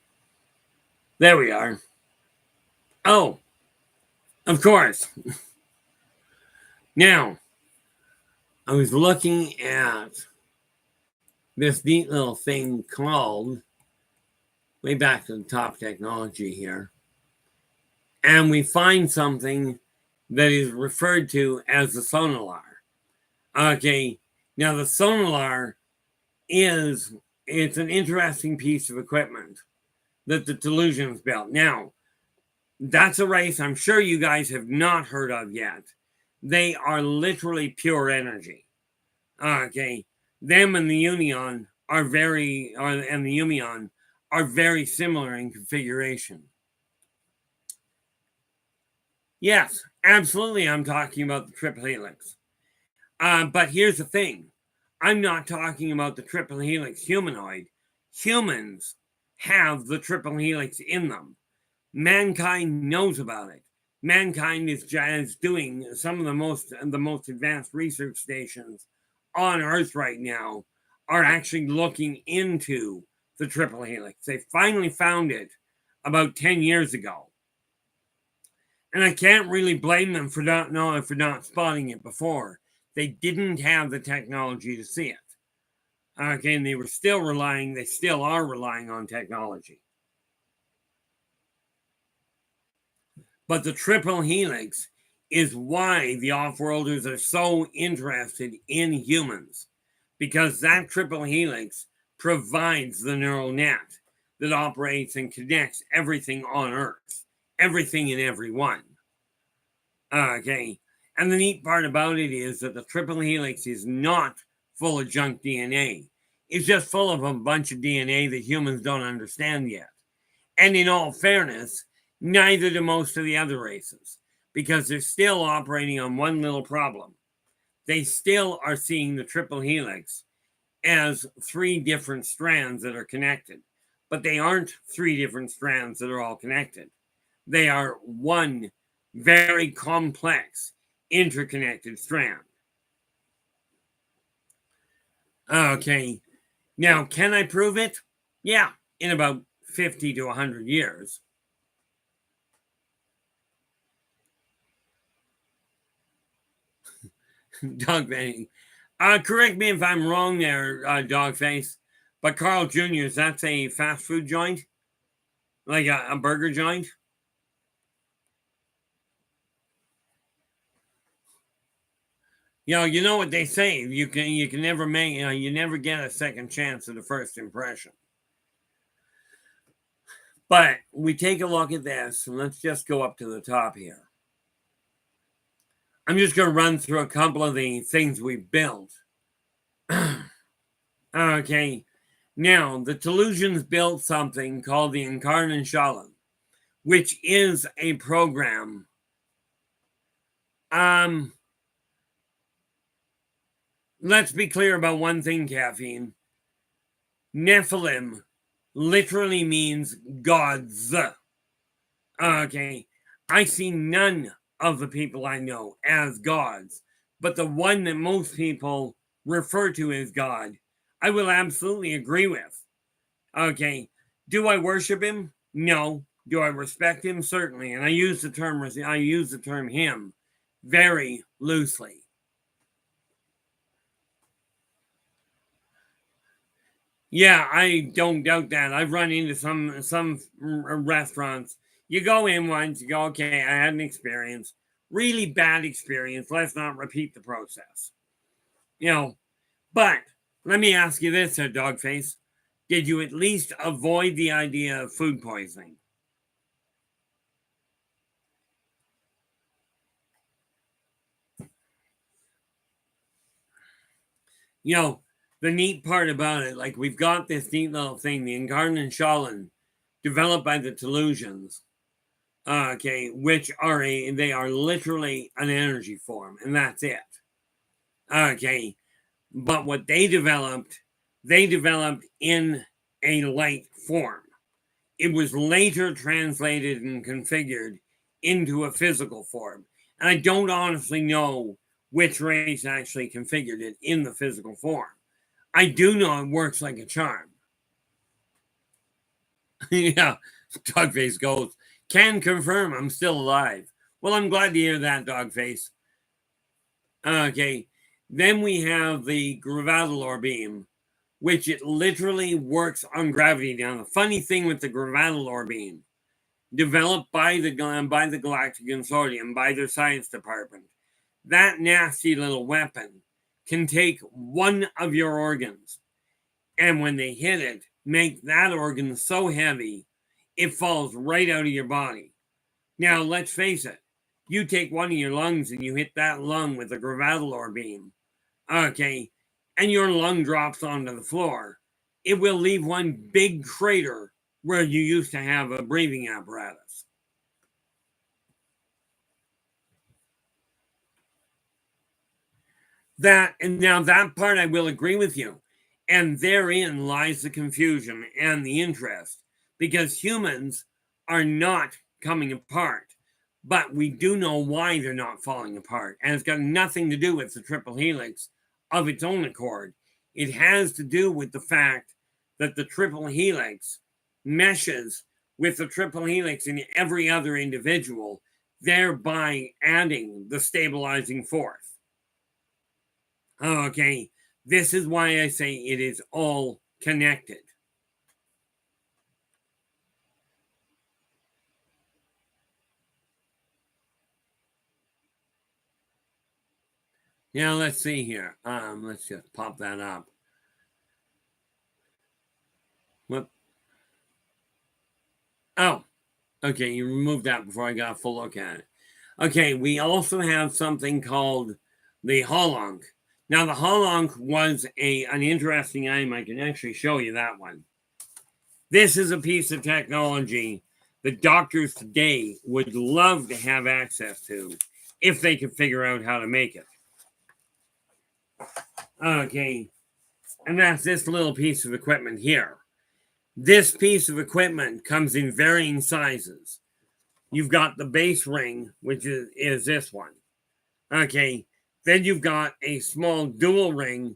A: There we are. Oh, of course. Now, I was looking at this neat little thing called, way back to the top technology here, and we find something that is referred to as the sonalar. Okay, now the sonalar it's an interesting piece of equipment that the Delusions built. Now, that's a race I'm sure you guys have not heard of yet. They are literally pure energy. Okay, them and the Union are very similar in configuration. Yes, absolutely, I'm talking about the triple helix. But here's the thing. I'm not talking about the triple helix humanoid. Humans have the triple helix in them. Mankind knows about it. Mankind is doing some of the most advanced research stations on Earth right now are actually looking into the triple helix. They finally found it about 10 years ago. And I can't really blame them for not spotting it before. They didn't have the technology to see it. Okay, and they still are relying on technology. But the triple helix is why the off-worlders are so interested in humans, because that triple helix provides the neural net that operates and connects everything on Earth, everything and everyone. Okay, and the neat part about it is that the triple helix is not full of junk DNA. It's just full of a bunch of DNA that humans don't understand yet. And in all fairness, neither do most of the other races. because they're still operating on one little problem. They still are seeing the triple helix as 3 different strands that are connected, but they aren't 3 different strands that are all connected. They are one very complex, interconnected strand. Okay, now can I prove it? Yeah, in about 50 to 100 years. Dogface. Correct me if I'm wrong there, Dogface, but Carl Jr.'s, that's a fast food joint? Like a burger joint? You know what they say. You can never make, you never get a second chance at the first impression. But we take a look at this, and let's just go up to the top here. I'm just going to run through a couple of the things we've built. Okay, now the Telesians built something called the Incarnation, which is a program. Let's be clear about one thing, Caffeine. Nephilim literally means gods. Okay, I see none of the people I know as gods, but the one that most people refer to as God, I will absolutely agree with. Okay, do I worship him? No. Do I respect him? Certainly, and I use the term him very loosely. Yeah, I don't doubt that. I've run into some restaurants. You go in once, you go, okay, I had an experience, really bad experience. Let's not repeat the process. But let me ask you this, Dogface. Did you at least avoid the idea of food poisoning? The neat part about it, like we've got this neat little thing, the Incarnation, developed by the Telesians, okay, which they are literally an energy form, and that's it. Okay, but what they developed in a light form. It was later translated and configured into a physical form. And I don't honestly know which race actually configured it in the physical form. I do know it works like a charm. Yeah, Dogface goes, can confirm I'm still alive. Well, I'm glad to hear that, Dogface. Okay, then we have the Gravitalor beam, which it literally works on gravity. Now, the funny thing with the Gravitalor beam, developed by the Galactic Consortium, by their science department, that nasty little weapon can take one of your organs, and when they hit it, make that organ so heavy, it falls right out of your body. Now, let's face it, you take one of your lungs and you hit that lung with a Gravitalor beam, okay, and your lung drops onto the floor, it will leave one big crater where you used to have a breathing apparatus. That part I will agree with you. And therein lies the confusion and the interest, because humans are not coming apart, but we do know why they're not falling apart. And it's got nothing to do with the triple helix of its own accord. It has to do with the fact that the triple helix meshes with the triple helix in every other individual, thereby adding the stabilizing force. Okay, this is why I say it is all connected. Now, let's see here. Let's just pop that up. Whoop. Oh, okay, you removed that before I got a full look at it. Okay, we also have something called the Holonk. Now, the Holonk was an interesting item. I can actually show you that one. This is a piece of technology the doctors today would love to have access to if they could figure out how to make it. Okay, and that's this little piece of equipment here. This piece of equipment comes in varying sizes. You've got the base ring, which is this one. Okay, then you've got a small dual ring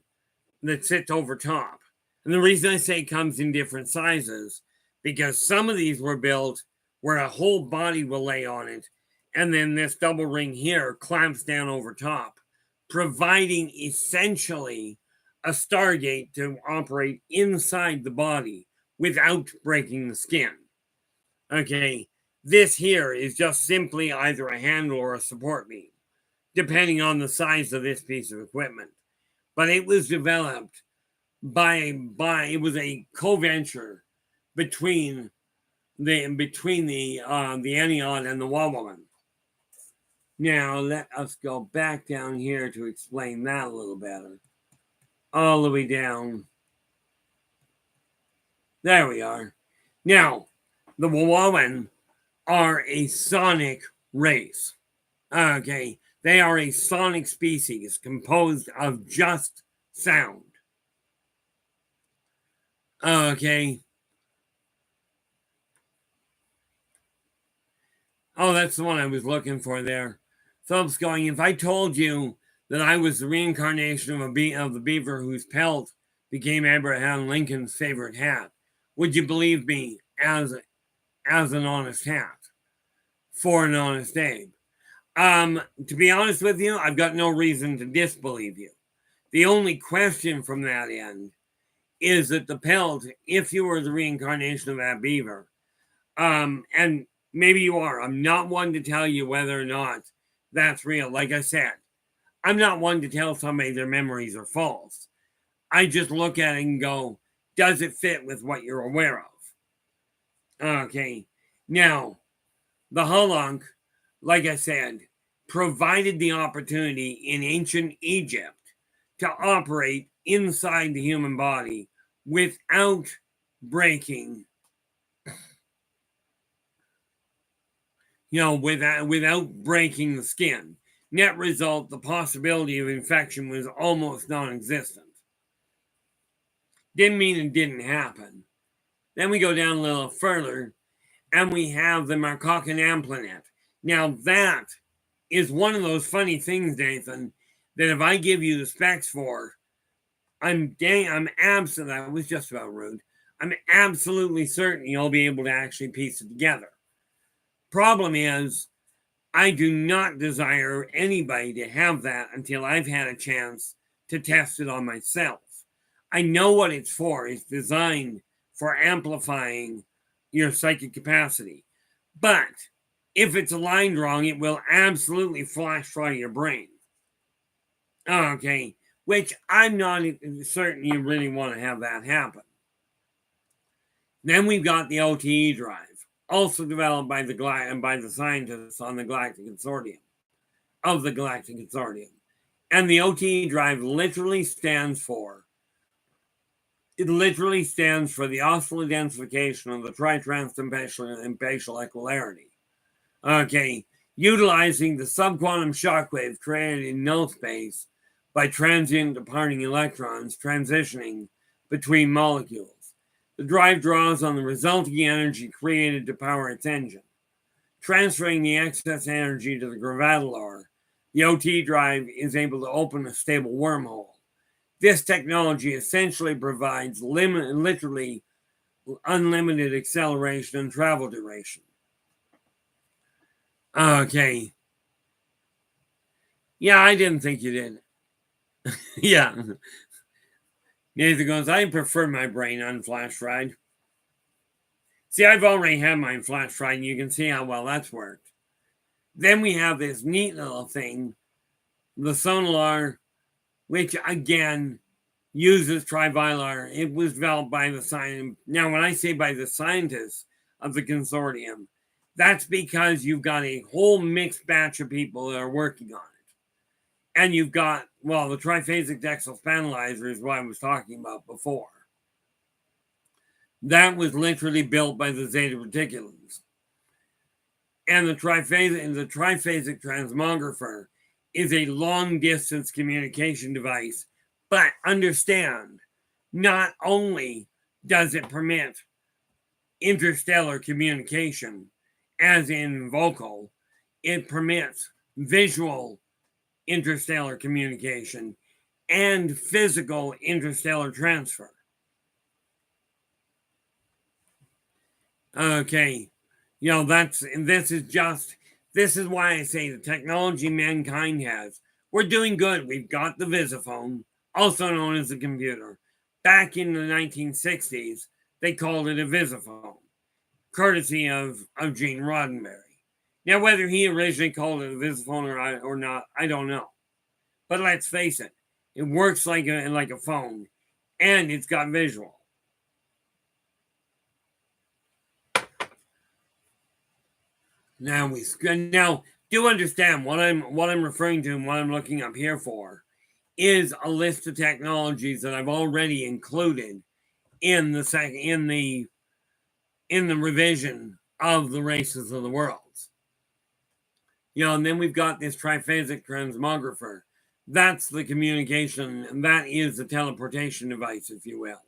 A: that sits over top. And the reason I say it comes in different sizes, because some of these were built where a whole body will lay on it, and then this double ring here clamps down over top, providing essentially a Stargate to operate inside the body without breaking the skin. Okay, this here is just simply either a handle or a support beam, depending on the size of this piece of equipment. But it was developed by it was a co-venture between the Anion and the Wawaman. Now let us go back down here to explain that a little better. All the way down. There we are. Now, the Wawaman are a sonic race. Okay, they are a sonic species composed of just sound. Okay. Oh, that's the one I was looking for there. Philip's going, if I told you that I was the reincarnation of the beaver whose pelt became Abraham Lincoln's favorite hat, would you believe me as an honest hat for an honest Abe? To be honest with you, I've got no reason to disbelieve you. The only question from that end is that the pelt, if you were the reincarnation of that beaver, and maybe you are, I'm not one to tell you whether or not that's real. Like I said, I'm not one to tell somebody their memories are false. I just look at it and go, does it fit with what you're aware of? Okay. Now, the Hulunk, like I said, provided the opportunity in ancient Egypt to operate inside the human body without breaking, without breaking the skin. Net result, the possibility of infection was almost non-existent. Didn't mean it didn't happen. Then we go down a little further, and we have the Marcocan Amplanet. Now that is one of those funny things, Nathan, that if I give you the specs for, I'm absolutely, that was just about rude. I'm absolutely certain you'll be able to actually piece it together. Problem is, I do not desire anybody to have that until I've had a chance to test it on myself. I know what it's for. It's designed for amplifying your psychic capacity. But if it's aligned wrong, it will absolutely flash fry your brain. Okay, which I'm not certain you really want to have that happen. Then we've got the OTE drive, also developed by the scientists on the Galactic Consortium, And the OTE drive literally stands for the oscillator densification of the tritransspatial equilarity. Okay, utilizing the subquantum shockwave created in null space by transient departing electrons transitioning between molecules. The drive draws on the resulting energy created to power its engine. Transferring the excess energy to the gravitolor, the OT drive is able to open a stable wormhole. This technology essentially provides literally unlimited acceleration and travel duration. Okay. Yeah, I didn't think you did. Yeah. Nathan goes, I prefer my brain unflash-fried. See, I've already had mine flash-fried, and you can see how well that's worked. Then we have this neat little thing, the Sonalar, which, again, uses Trivilar. It was developed by the scientists. Now, when I say by the scientists of the consortium, that's because you've got a whole mixed batch of people that are working on it. And you've got, the triphasic dextral panelizer is what I was talking about before. That was literally built by the Zeta Reticulans. And the triphasic transmographer is a long-distance communication device. But understand, not only does it permit interstellar communication, as in vocal, it permits visual interstellar communication and physical interstellar transfer. Okay, this is why I say the technology mankind has. We're doing good. We've got the visiphone, also known as the computer. Back in the 1960s, they called it a visiphone, courtesy of Gene Roddenberry. Now, whether he originally called it a visiphone or not, I don't know. But let's face it, it works like a phone, and it's got visual. Now do understand what I'm referring to and what I'm looking up here for is a list of technologies that I've already included in the revision of the races of the worlds. And then we've got this triphasic transmographer. That's the communication, and that is the teleportation device, if you will.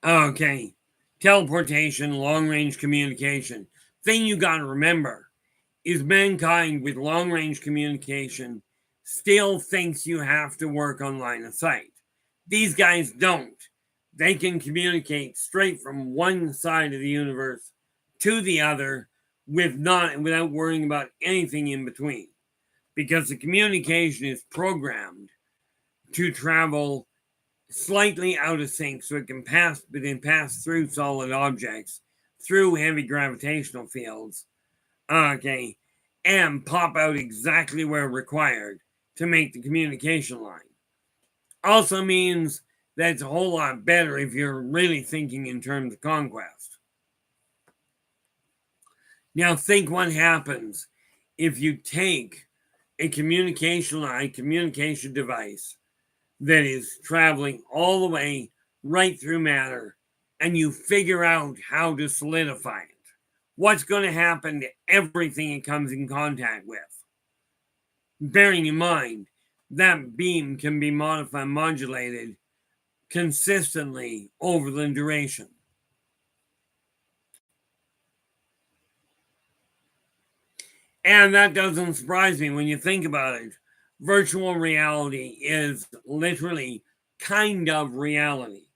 A: Okay. Teleportation, long-range communication. Thing you got to remember is mankind with long-range communication still thinks you have to work on line of sight. These guys don't. They can communicate straight from one side of the universe to the other without worrying about anything in between, because the communication is programmed to travel slightly out of sync so it can pass through solid objects, through heavy gravitational fields, and pop out exactly where required to make the communication line. Also means that it's a whole lot better if you're really thinking in terms of conquest. Now think what happens if you take a communication device that is traveling all the way right through matter, and you figure out how to solidify it. What's going to happen to everything it comes in contact with? Bearing in mind, that beam can be modulated consistently over the duration. And that doesn't surprise me when you think about it. Virtual reality is literally kind of reality.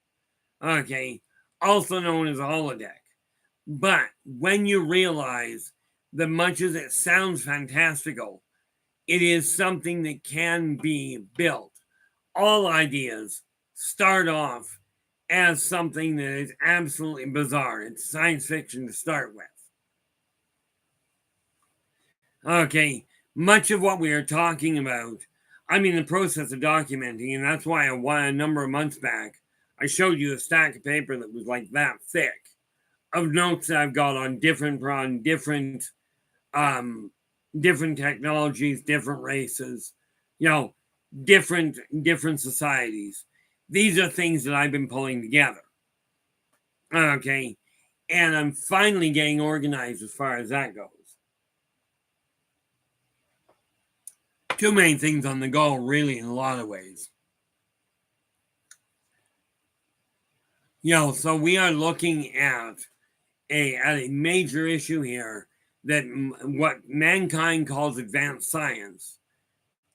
A: Okay, also known as a holodeck. But when you realize that much as it sounds fantastical, it is something that can be built. All ideas start off as something that is absolutely bizarre. It's science fiction to start with. Okay, much of what we are talking about, I'm in the process of documenting, and that's why a number of months back, I showed you a stack of paper that was like that thick of notes that I've got on different technologies, different races, different societies. These are things that I've been pulling together. Okay, and I'm finally getting organized as far as that goes. Two main things on the go, really, in a lot of ways. So we are looking at a major issue here, that what mankind calls advanced science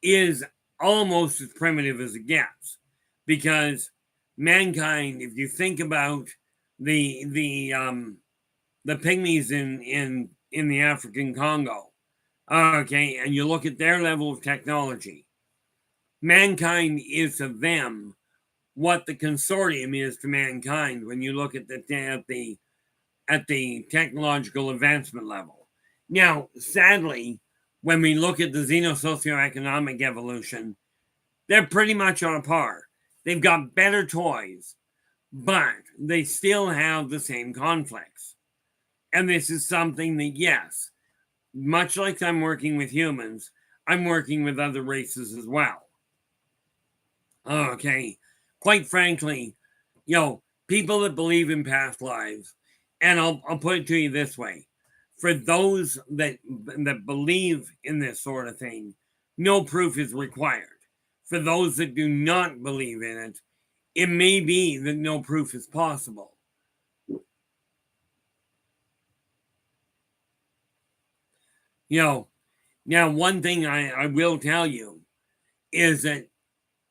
A: is almost as primitive as it gets, because mankind, if you think about the pygmies in the African Congo, and you look at their level of technology, mankind is to them what the consortium is to mankind when you look at the technological advancement level. Now, sadly, when we look at the xeno-socioeconomic evolution, they're pretty much on a par. They've got better toys, but they still have the same conflicts. And this is something that, yes, much like I'm working with humans, I'm working with other races as well. Okay, quite frankly, people that believe in past lives, and I'll put it to you this way. For those that believe in this sort of thing, no proof is required. For those that do not believe in it, it may be that no proof is possible. Now one thing I will tell you is that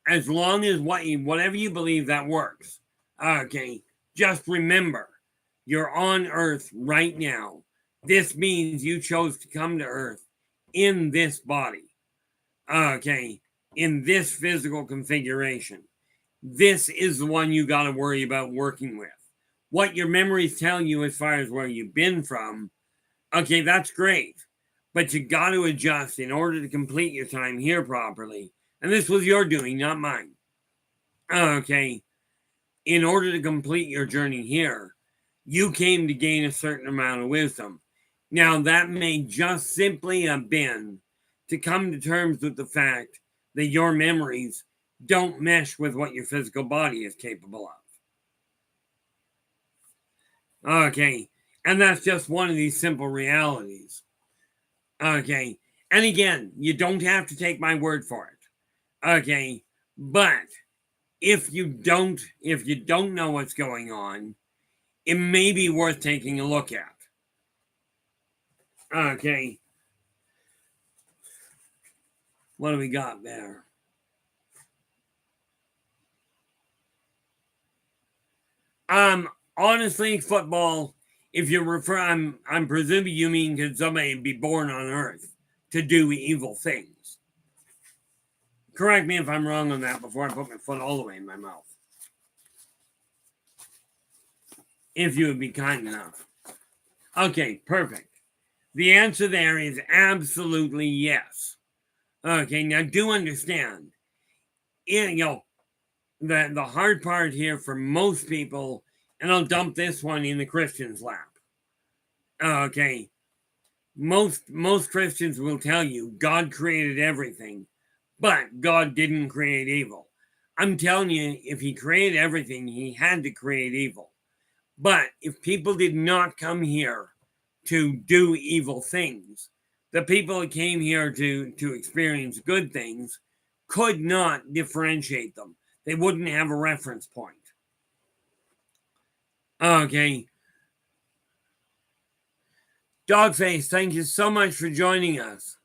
A: as long as whatever you believe, that works. Okay, just remember, you're on Earth right now. This means you chose to come to Earth in this body. Okay, in this physical configuration. This is the one you got to worry about working with. What your memories tell you as far as where you've been from, okay, that's great. But you got to adjust in order to complete your time here properly. And this was your doing, not mine. Okay, in order to complete your journey here, you came to gain a certain amount of wisdom. Now, that may just simply have been to come to terms with the fact that your memories don't mesh with what your physical body is capable of. Okay, and that's just one of these simple realities. Okay, and again, you don't have to take my word for it. Okay, but if you don't know what's going on, it may be worth taking a look at. Okay, what do we got there? Honestly, football, if you refer, I'm presuming you mean could somebody be born on Earth to do evil things? Correct me if I'm wrong on that before I put my foot all the way in my mouth. If you would be kind enough. Okay, perfect. The answer there is absolutely yes. Okay, now do understand, the hard part here for most people, and I'll dump this one in the Christian's lap. Okay, most Christians will tell you God created everything, but God didn't create evil. I'm telling you, if he created everything, he had to create evil. But if people did not come here to do evil things, the people that came here to experience good things could not differentiate them. They wouldn't have a reference point. Okay. Dogface, thank you so much for joining us.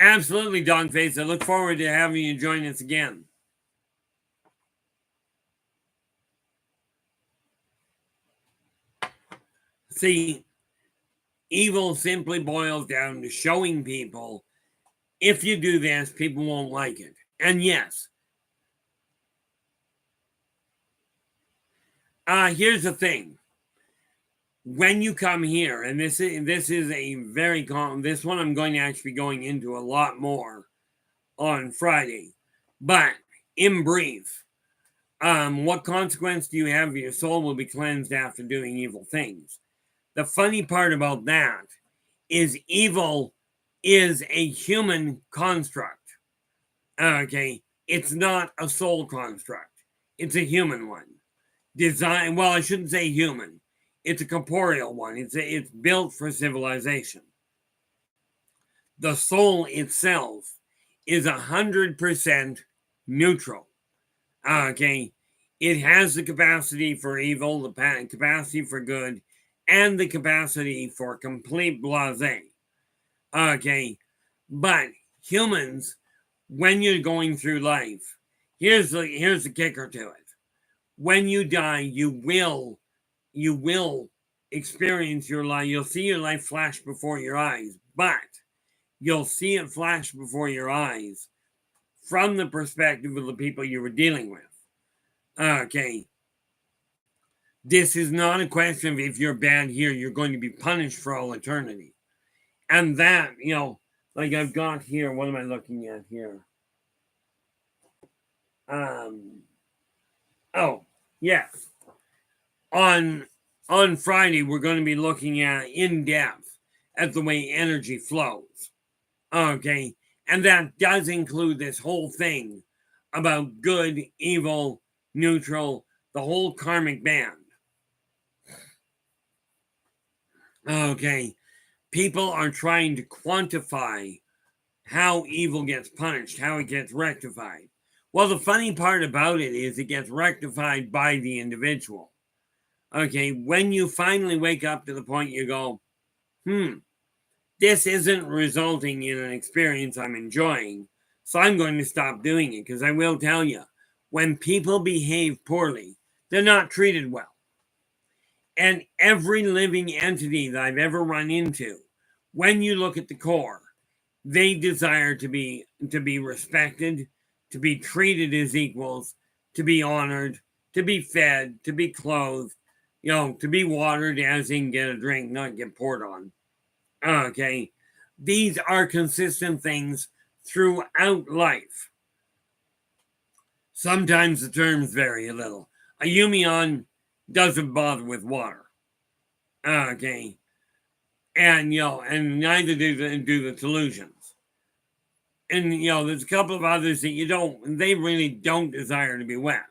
A: Absolutely, Dogface. I look forward to having you join us again. See, evil simply boils down to showing people, if you do this, people won't like it. And yes, here's the thing. When you come here, and this is a very common, this one I'm going to actually be going into a lot more on Friday. But in brief, what consequence do you have? Your soul will be cleansed after doing evil things. The funny part about that is evil is a human construct. Okay, it's not a soul construct. It's a human one. Well, I shouldn't say human. It's a corporeal one. It's built for civilization. The soul itself is 100% neutral. Okay, it has the capacity for evil, the capacity for good, and the capacity for complete blasé. Okay, but humans, when you're going through life, here's the kicker to it. When you die, you will experience your life. You'll see your life flash before your eyes, but you'll see it flash before your eyes from the perspective of the people you were dealing with. Okay. This is not a question of if you're bad here, you're going to be punished for all eternity. And that, like I've got here, what am I looking at here? Oh, yes. On Friday, we're going to be looking at in depth at the way energy flows. Okay. And that does include this whole thing about good, evil, neutral, the whole karmic band. Okay, people are trying to quantify how evil gets punished, how it gets rectified. Well, the funny part about it is it gets rectified by the individual. Okay, when you finally wake up to the point you go, this isn't resulting in an experience I'm enjoying, so I'm going to stop doing it. Because I will tell you, when people behave poorly, they're not treated well. And every living entity that I've ever run into, when you look at the core, they desire to be respected, to be treated as equals, to be honored, to be fed, to be clothed, to be watered, as in get a drink, not get poured on. Okay, these are consistent things throughout life. Sometimes the terms vary a little. A Yumion doesn't bother with water. Okay, and and neither do the Telesians. And there's a couple of others that they really don't desire to be wet.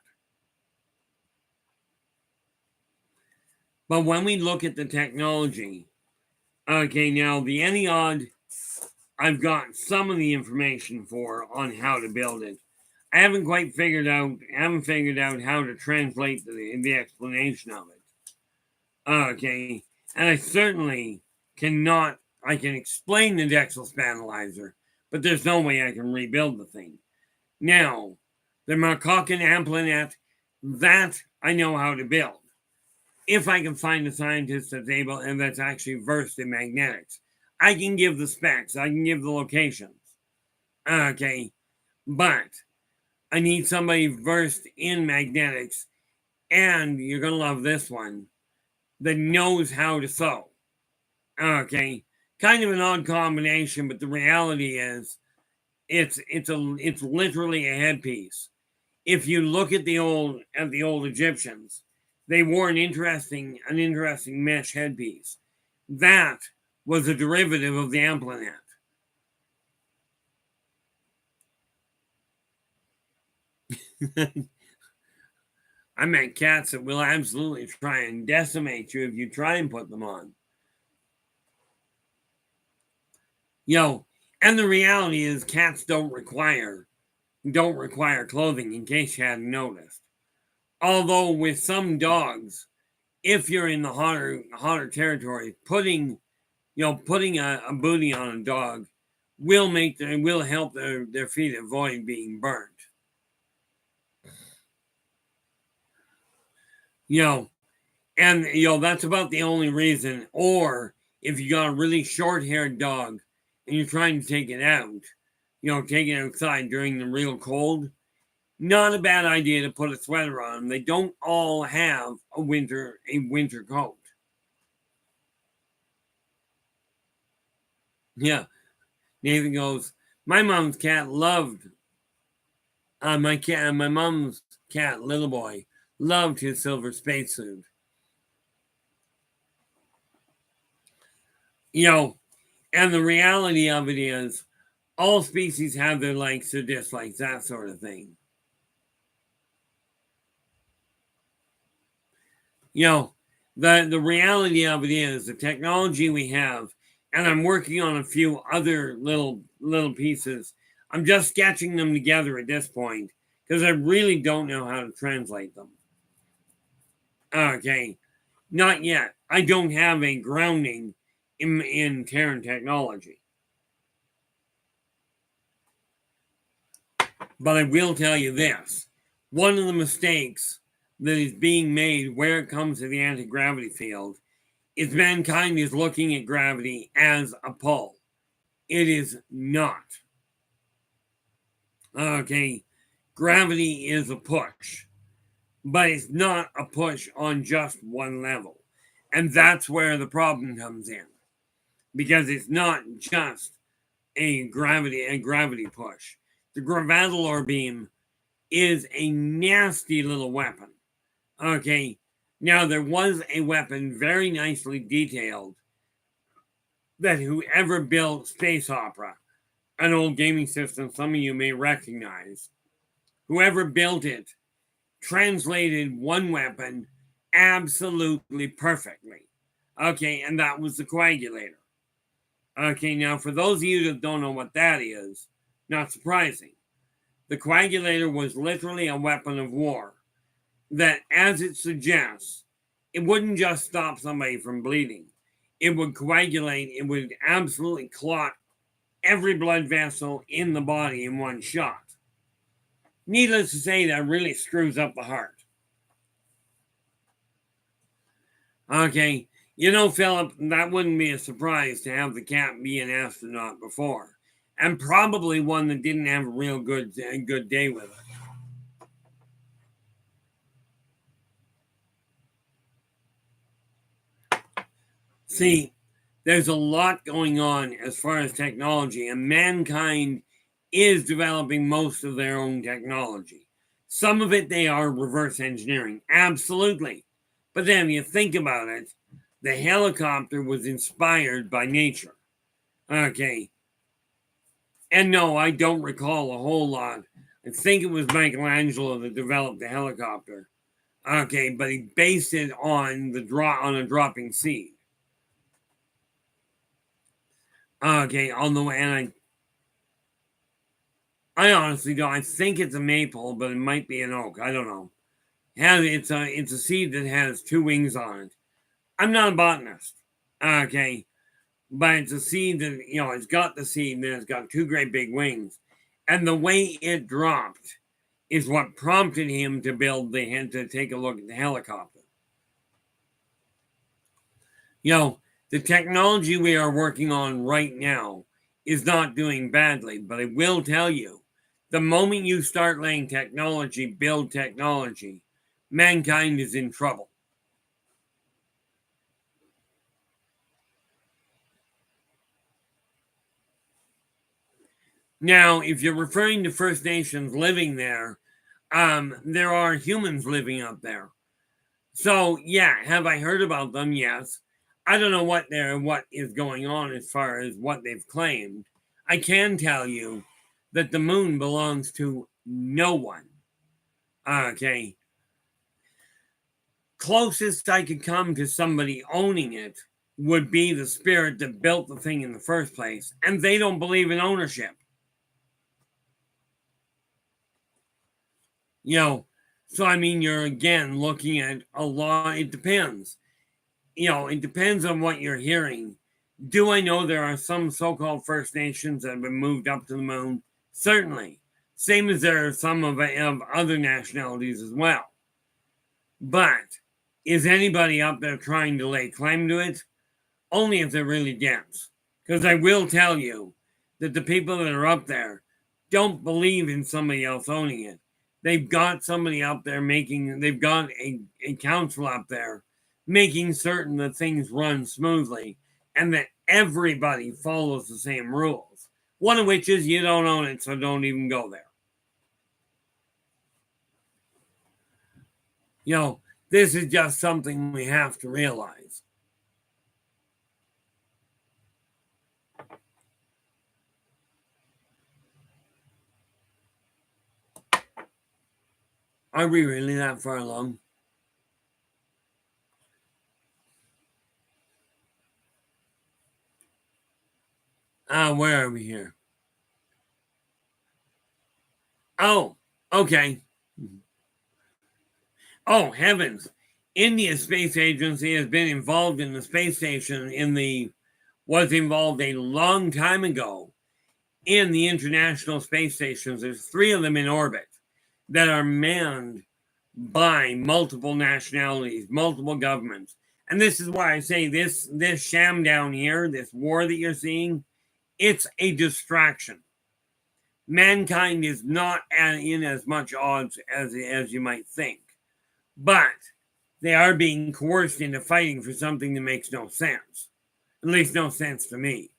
A: But when we look at the technology, okay, now the Ennead, I've got some of the information on how to build it. I haven't quite figured out how to translate the explanation of it. Okay, and I certainly cannot. I can explain the Dexel Spanalizer, but there's no way I can rebuild the thing. Now, the Marcocan Amplinet, that I know how to build. If I can find a scientist that's able and that's actually versed in magnetics, I can give the specs, I can give the locations. Okay, but I need somebody versed in magnetics, and you're going to love this one, that knows how to sew. Okay, kind of an odd combination, but the reality is it's literally a headpiece. If you look at the old Egyptians, they wore an interesting mesh headpiece. That was a derivative of the Amplinet. I met cats that will absolutely try and decimate you if you try and put them on. And the reality is cats don't require clothing, in case you hadn't noticed. Although with some dogs, if you're in the hotter territory, putting a booty on a dog will help their feet avoid being burnt. And that's about the only reason. Or if you got a really short-haired dog and you're trying to take it out, take it outside during the real cold, not a bad idea to put a sweater on them. They don't all have a winter coat. Yeah. Nathan goes, my mom's cat loved my mom's cat, little boy, loved his silver spacesuit. And the reality of it is all species have their likes or dislikes, that sort of thing. The reality of it is the technology we have, and I'm working on a few other little pieces. I'm just sketching them together at this point because I really don't know how to translate them. Okay, not yet. I don't have a grounding in Terran technology. But I will tell you this. One of the mistakes that is being made where it comes to the anti-gravity field is mankind is looking at gravity as a pull. It is not. Okay, gravity is a push, but it's not a push on just one level. And that's where the problem comes in. Because it's not just a gravity push. The Gravadolor beam is a nasty little weapon. Okay, now there was a weapon very nicely detailed that whoever built Space Opera, an old gaming system some of you may recognize, whoever built it translated one weapon absolutely perfectly. Okay, and that was the coagulator. Okay, now for those of you that don't know what that is, not surprising. The coagulator was literally a weapon of war that, as it suggests, it wouldn't just stop somebody from bleeding. It would coagulate, it would absolutely clot every blood vessel in the body in one shot. Needless to say, that really screws up the heart. Okay, you know, Philip, that wouldn't be a surprise to have the cat be an astronaut before, and probably one that didn't have a real good day with it. See, there's a lot going on as far as technology, and mankind is developing most of their own technology. Some of it they are reverse engineering, absolutely. But then if you think about it, the helicopter was inspired by nature. Okay. And no, I don't recall a whole lot. I think it was Michelangelo that developed the helicopter. Okay, but he based it on a dropping seed. Okay, on the way, and I honestly don't. I think it's a maple, but it might be an oak. I don't know. It's a seed that has two wings on it. I'm not a botanist. Okay, but it's a seed that it's got the seed, and then it's got two great big wings, and the way it dropped is what prompted him to to take a look at the helicopter. The technology we are working on right now is not doing badly, but I will tell you, the moment you start letting technology build technology, mankind is in trouble. Now, if you're referring to First Nations living there are humans living up there. So, yeah, have I heard about them? Yes. I don't know what is going on as far as what they've claimed. I can tell you that the moon belongs to no one. Okay. Closest I could come to somebody owning it would be the spirit that built the thing in the first place, and they don't believe in ownership. So I mean, you're again looking at a lot. It depends. It depends on what you're hearing. Do I know there are some so-called First Nations that have been moved up to the moon? Certainly. Same as there are some of other nationalities as well. But is anybody up there trying to lay claim to it? Only if they're really dense. Because I will tell you that the people that are up there don't believe in somebody else owning it. They've got somebody up there they've got a council up there making certain that things run smoothly and that everybody follows the same rules. One of which is you don't own it, so don't even go there. This is just something we have to realize. Are we really that far along? Where are we here? Oh, okay. Oh, heavens. India Space Agency has been involved in the space station was involved a long time ago in the international space stations. There's 3 of them in orbit that are manned by multiple nationalities, multiple governments. And this is why I say this sham down here, this war that you're seeing, it's a distraction. Mankind is not in as much odds as you might think. But they are being coerced into fighting for something that makes no sense. At least no sense to me.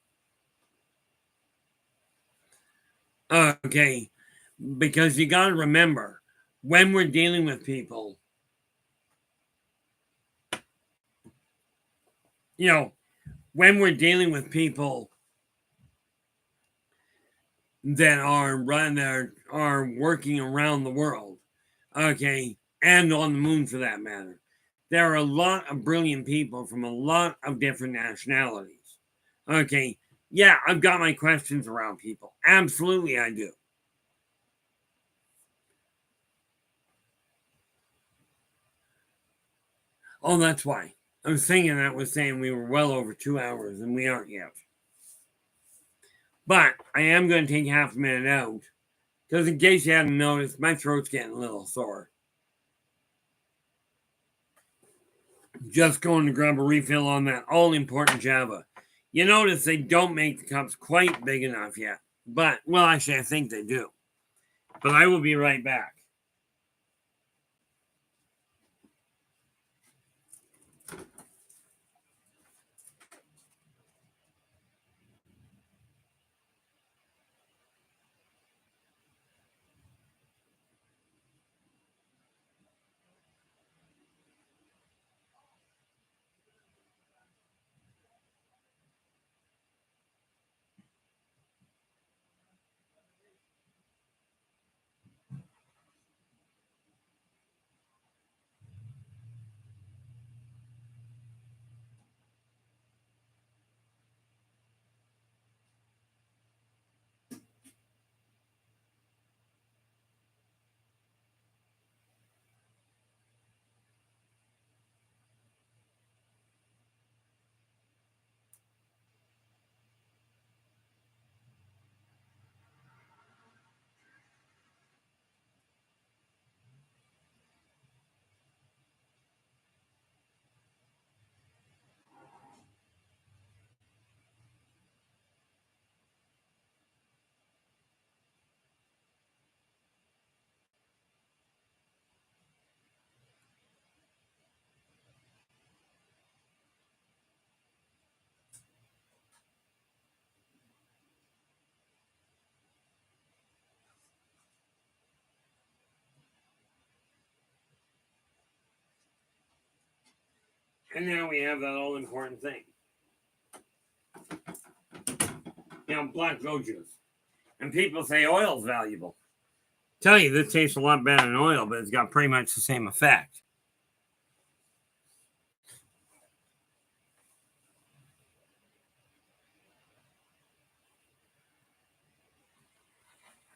A: Okay, because you got to remember, when we're dealing with people, when we're dealing with people that are working around the world, okay, and on the moon for that matter. There are a lot of brilliant people from a lot of different nationalities. Okay, yeah, I've got my questions around people. Absolutely, I do. Oh, that's why. I was thinking that was saying we were well over 2 hours, and we aren't yet. But I am going to take half a minute out, because in case you hadn't noticed, my throat's getting a little sore. Just going to grab a refill on that all-important Java. You notice they don't make the cups quite big enough yet. But, well, actually, I think they do. But I will be right back. And now we have that all-important thing. Black goat juice. And people say oil's valuable. Tell you, this tastes a lot better than oil, but it's got pretty much the same effect.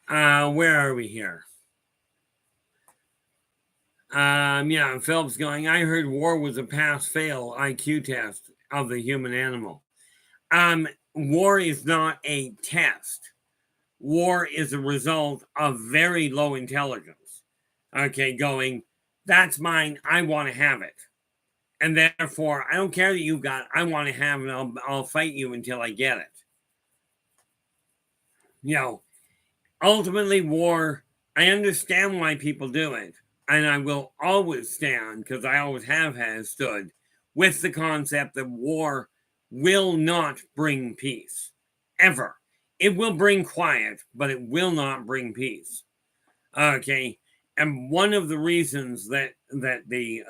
A: Where are we here? Yeah, Philip's going, I heard war was a pass-fail IQ test of the human animal. War is not a test. War is a result of very low intelligence. Okay, going, that's mine, I want to have it. And therefore, I don't care that you got it, I want to have it, I'll fight you until I get it. Ultimately, war, I understand why people do it. And I will always stand, because I always have stood, with the concept that war will not bring peace. Ever. It will bring quiet, but it will not bring peace. Okay. And one of the reasons that the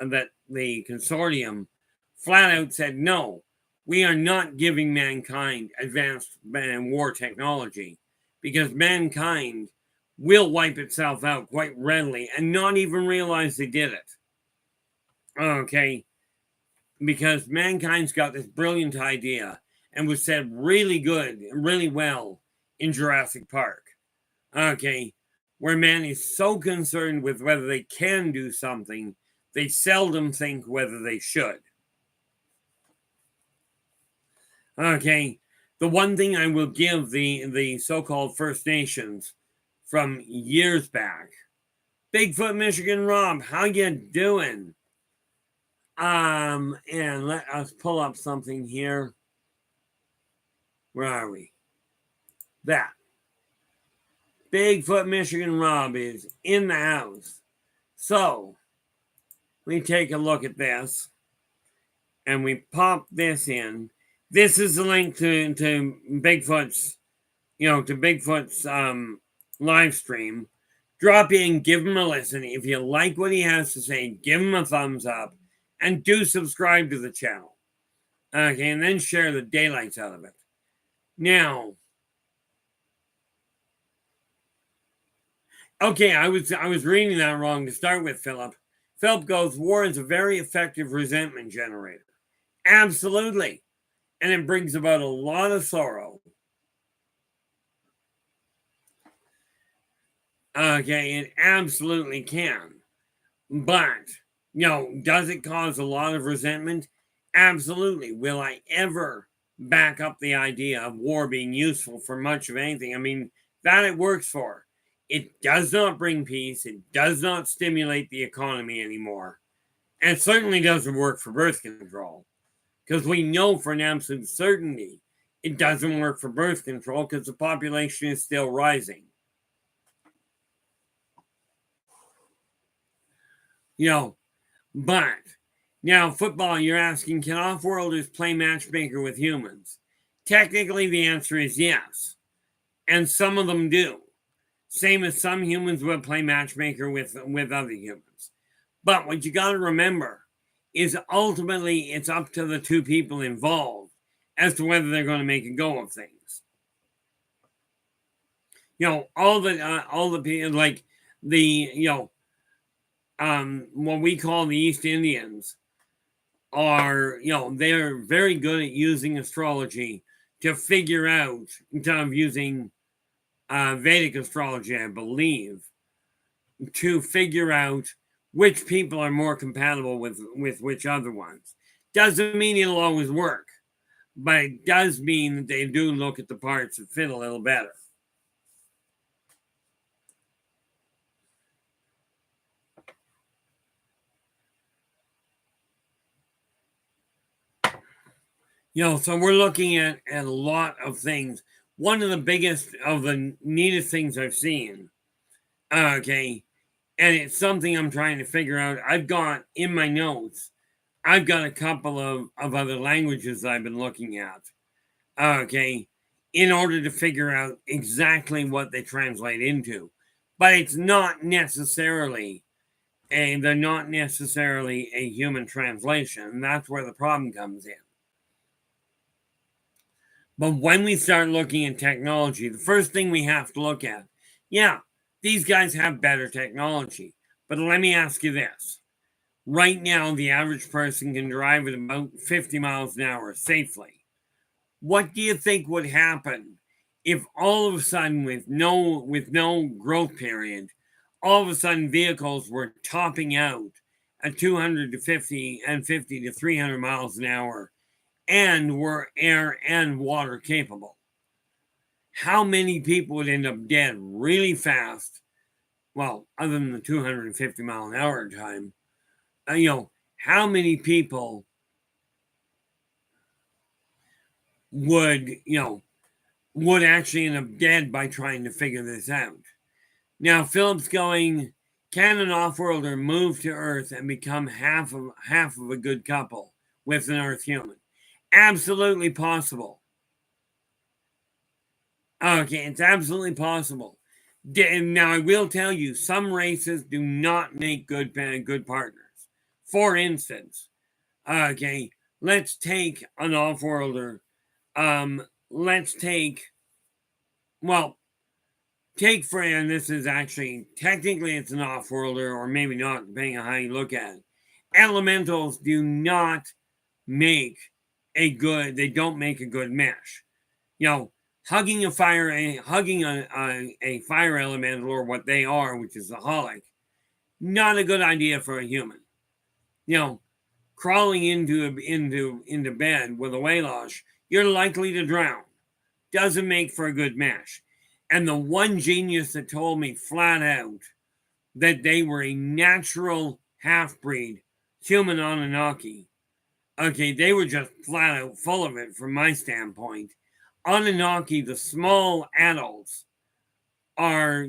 A: consortium flat out said, no, we are not giving mankind advanced war technology, because mankind will wipe itself out quite readily and not even realize they did it. Okay. Because mankind's got this brilliant idea and was said really good, really well in Jurassic Park. Okay. Where man is so concerned with whether they can do something, they seldom think whether they should. Okay. The one thing I will give the so-called First Nations from years back, Bigfoot Michigan Rob, how you doing? And let us pull up something here. Where are we? That. Bigfoot Michigan Rob is in the house. So, we take a look at this. And we pop this in. This is the link to Bigfoot's, to Bigfoot's live stream. Drop in, give him a listen. If you like what he has to say, give him a thumbs up. And do subscribe to the channel. Okay, and then share the daylights out of it. Now, okay, I was reading that wrong to start with, Philip. Philip goes, war is a very effective resentment generator. Absolutely. And it brings about a lot of sorrow. Okay, it absolutely can. But, does it cause a lot of resentment? Absolutely. Will I ever back up the idea of war being useful for much of anything? I mean, that it works for. It does not bring peace. It does not stimulate the economy anymore. And it certainly doesn't work for birth control. Because we know for an absolute certainty it doesn't work for birth control because the population is still rising. But now football, you're asking, can off-worlders play matchmaker with humans? Technically, the answer is yes. And some of them do. Same as some humans would play matchmaker with other humans. But what you got to remember is ultimately it's up to the two people involved as to whether they're going to make a go of things. All the people, like what we call the East Indians are, they're very good at using astrology to figure out, using Vedic astrology, I believe, to figure out which people are more compatible with which other ones. Doesn't mean it'll always work, but it does mean that they do look at the parts that fit a little better. So we're looking at a lot of things. One of the biggest, of the neatest things I've seen, okay, and it's something I'm trying to figure out. I've got in my notes, I've got a couple of other languages I've been looking at, okay, in order to figure out exactly what they translate into. But it's not necessarily they're not necessarily a human translation. And that's where the problem comes in. But when we start looking at technology, the first thing we have to look at, these guys have better technology. But let me ask you this. Right now, the average person can drive at about 50 miles an hour safely. What do you think would happen if all of a sudden, with no growth period, all of a sudden vehicles were topping out at 200 to 50 and 50 to 300 miles an hour and were air and water capable? How many people would end up dead really fast? Well, other than the 250 mile an hour time, how many people would actually end up dead by trying to figure this out? Now, Philip's going, can an off-worlder move to Earth and become half of a good couple with an Earth human? Absolutely possible. Okay, it's absolutely possible. Now, I will tell you, some races do not make good partners. For instance, okay, let's take an off-worlder. Let's take, and this is actually, technically it's an off-worlder, or maybe not, depending on how you look at it. Elementals do not make they don't make a good mesh. Hugging a fire elemental, or what they are, which is a holic, not a good idea for a human. Crawling into bed with a whalash, you're likely to drown. Doesn't make for a good mesh. And the one genius that told me flat out that they were a natural half-breed human Anunnaki, okay, they were just flat out full of it from my standpoint. Anunnaki, the small adults, are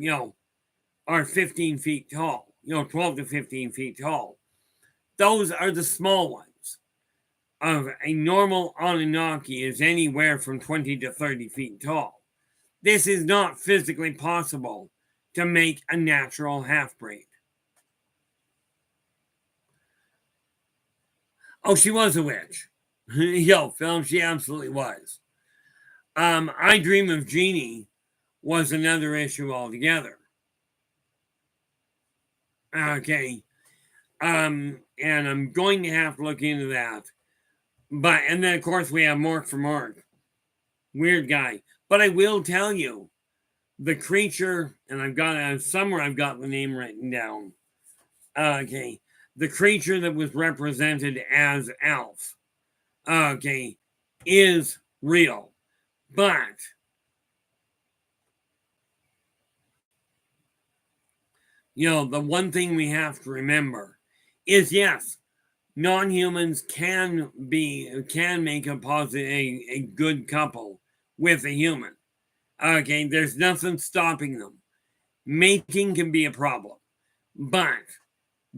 A: 15 feet tall, 12 to 15 feet tall. Those are the small ones. Of a normal Anunnaki is anywhere from 20 to 30 feet tall. This is not physically possible to make a natural half-breed. Oh, she was a witch. Phil, she absolutely was. I Dream of Jeannie was another issue altogether. Okay. And I'm going to have to look into that. But and then of course we have Mork for Mark. Weird guy. But I will tell you, the creature, and I've got somewhere I've got the name written down. Okay. The creature that was represented as Alf, okay, is real. But the one thing we have to remember is yes, non-humans can make a positive a good couple with a human. Okay, there's nothing stopping them. Mating can be a problem, but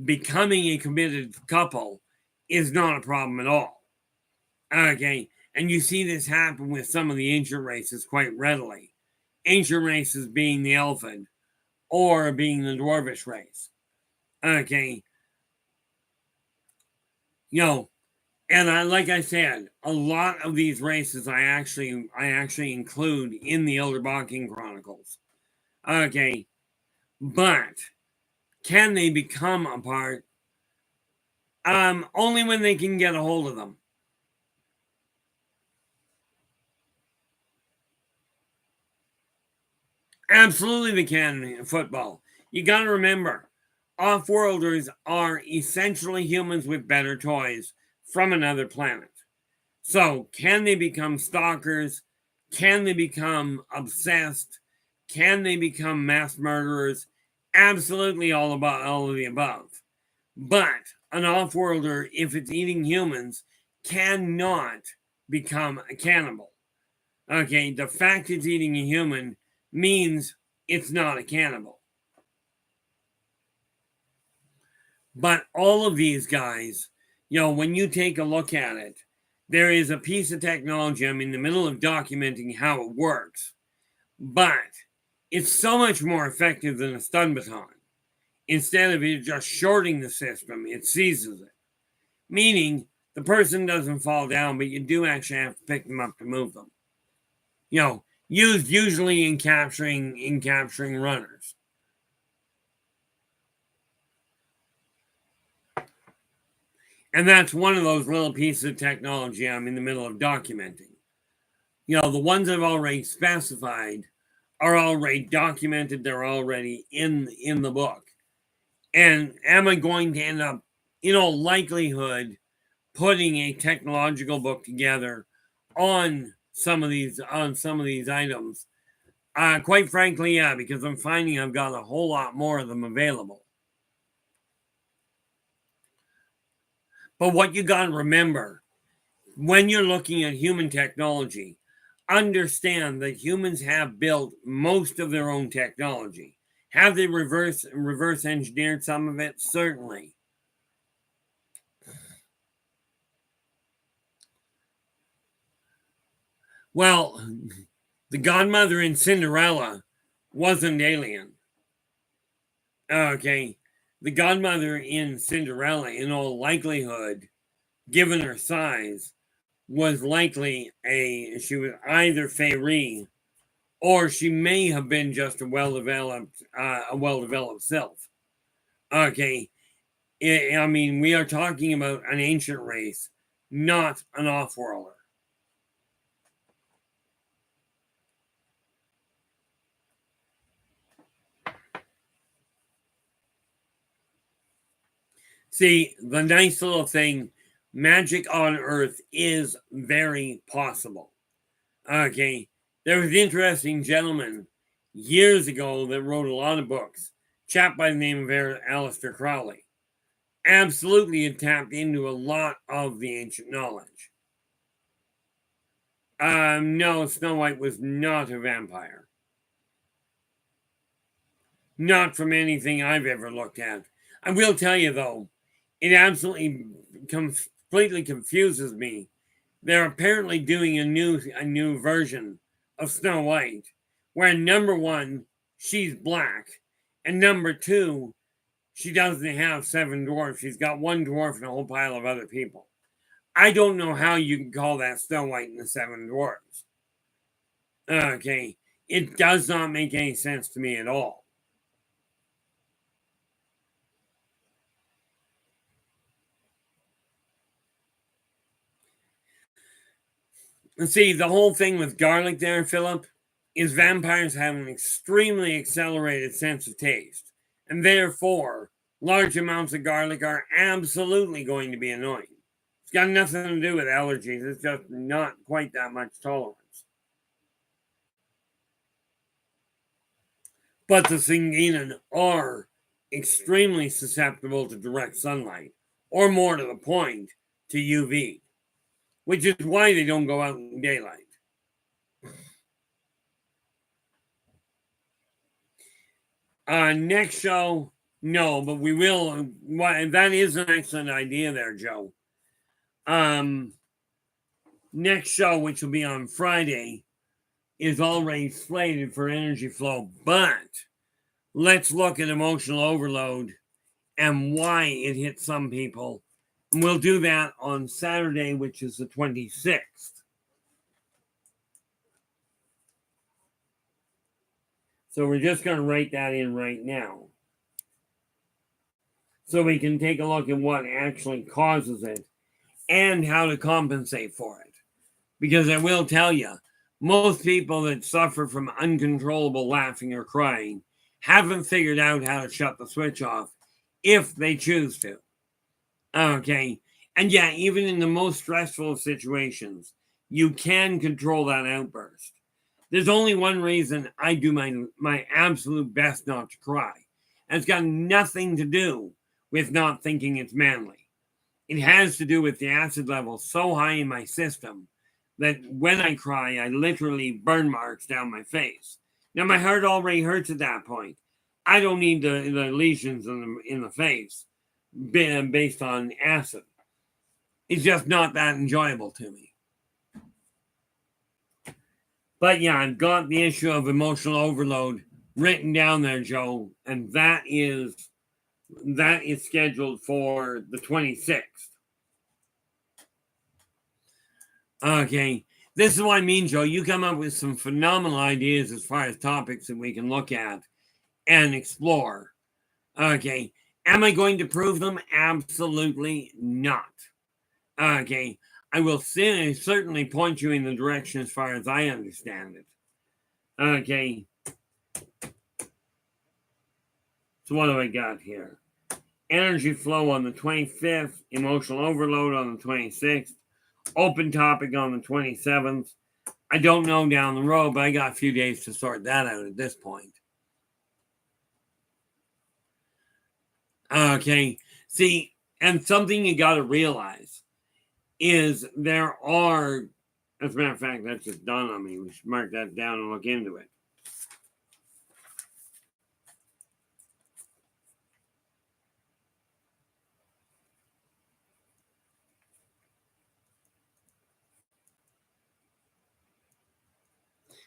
A: becoming a committed couple is not a problem at all. Okay, and you see this happen with some of the ancient races quite readily. Ancient races being the elfin or being the dwarvish race. Okay, and like I said, a lot of these races I actually include in the Yldrbac Chronicles. Okay, but can they become a part? Only when they can get a hold of them. Absolutely, they can in football. You got to remember, off-worlders are essentially humans with better toys from another planet. So, can they become stalkers? Can they become obsessed? Can they become mass murderers? Absolutely, all of the above. But an off-worlder, if it's eating humans, cannot become a cannibal. Okay, the fact it's eating a human means it's not a cannibal. But all of these guys, when you take a look at it, there is a piece of technology. I'm in the middle of documenting how it works, but it's so much more effective than a stun baton. Instead of it just shorting the system, it seizes it. Meaning the person doesn't fall down, but you do actually have to pick them up to move them. Used usually in capturing runners. And that's one of those little pieces of technology I'm in the middle of documenting. The ones I've already specified are already documented. They're already in the book. And am I going to end up, likelihood, putting a technological book together on some of these items? Quite frankly, yeah, because I'm finding I've got a whole lot more of them available. But what you got to remember when you're looking at human technology, understand that humans have built most of their own technology. Have they reverse engineered some of it? Certainly. Well, the godmother in Cinderella wasn't alien. Okay. The godmother in Cinderella, in all likelihood, given her size, was likely she was either Fairy or she may have been just a well-developed self. Okay, I mean, we are talking about an ancient race, not an off-worlder. See, the nice little thing, magic on Earth is very possible. Okay, there was an interesting gentleman years ago that wrote a lot of books, chap by the name of Aleister Crowley. Absolutely had tapped into a lot of the ancient knowledge. No, Snow White was not a vampire. Not from anything I've ever looked at. I will tell you though, it absolutely completely confuses me. They're apparently doing a new version of Snow White, where number one, she's black, and number two, she doesn't have seven dwarfs. She's got one dwarf and a whole pile of other people. I don't know how you can call that Snow White and the Seven Dwarfs. Okay, it does not make any sense to me at all. See, the whole thing with garlic there, Philip, is vampires have an extremely accelerated sense of taste. And therefore, large amounts of garlic are absolutely going to be annoying. It's got nothing to do with allergies. It's just not quite that much tolerance. But the Singinin are extremely susceptible to direct sunlight, or more to the point, to UV, which is why they don't go out in daylight. Next show, no, but we will. That is an excellent idea there, Joe. Next show, which will be on Friday, is already slated for energy flow, but let's look at emotional overload and why it hits some people. And we'll do that on Saturday, which is the 26th. So we're just going to write that in right now, so we can take a look at what actually causes it and how to compensate for it. Because I will tell you, most people that suffer from uncontrollable laughing or crying haven't figured out how to shut the switch off if they choose to. Okay. And yeah, even in the most stressful of situations, you can control that outburst. There's only one reason I do my absolute best not to cry. And it's got nothing to do with not thinking it's manly. It has to do with the acid level so high in my system that when I cry, I literally burn marks down my face. Now, my heart already hurts at that point. I don't need the lesions in the face based on acid. It's just not that enjoyable to me. But yeah, I've got the issue of emotional overload written down there, Joe, and that is scheduled for the 26th. Okay. This is what I mean, Joe. You come up with some phenomenal ideas as far as topics that we can look at and explore. Okay. Am I going to prove them? Absolutely not. Okay. I will certainly point you in the direction as far as I understand it. Okay. So what do I got here? Energy flow on the 25th, emotional overload on the 26th, open topic on the 27th. I don't know down the road, but I got a few days to sort that out at this point. Okay. See, and something you got to realize is there are, as a matter of fact, that's just dawned on me. We should mark that down and look into it.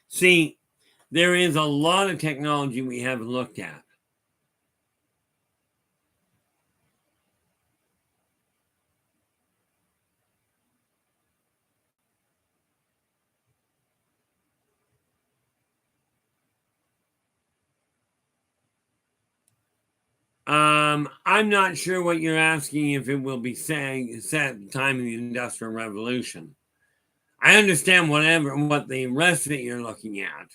A: See, there is a lot of technology we haven't looked at. I'm not sure what you're asking if it will be set at the time of the Industrial Revolution. I understand what the rest of it you're looking at.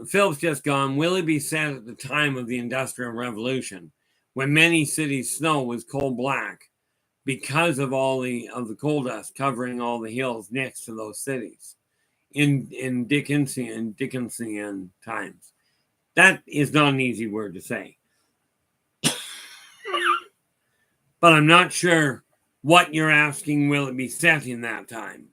A: Philip's just gone. Will it be set at the time of the Industrial Revolution, when many cities' snow was coal black because of all the coal dust covering all the hills next to those cities in Dickensian times? That is not an easy word to say. But I'm not sure what you're asking. Will it be set in that time?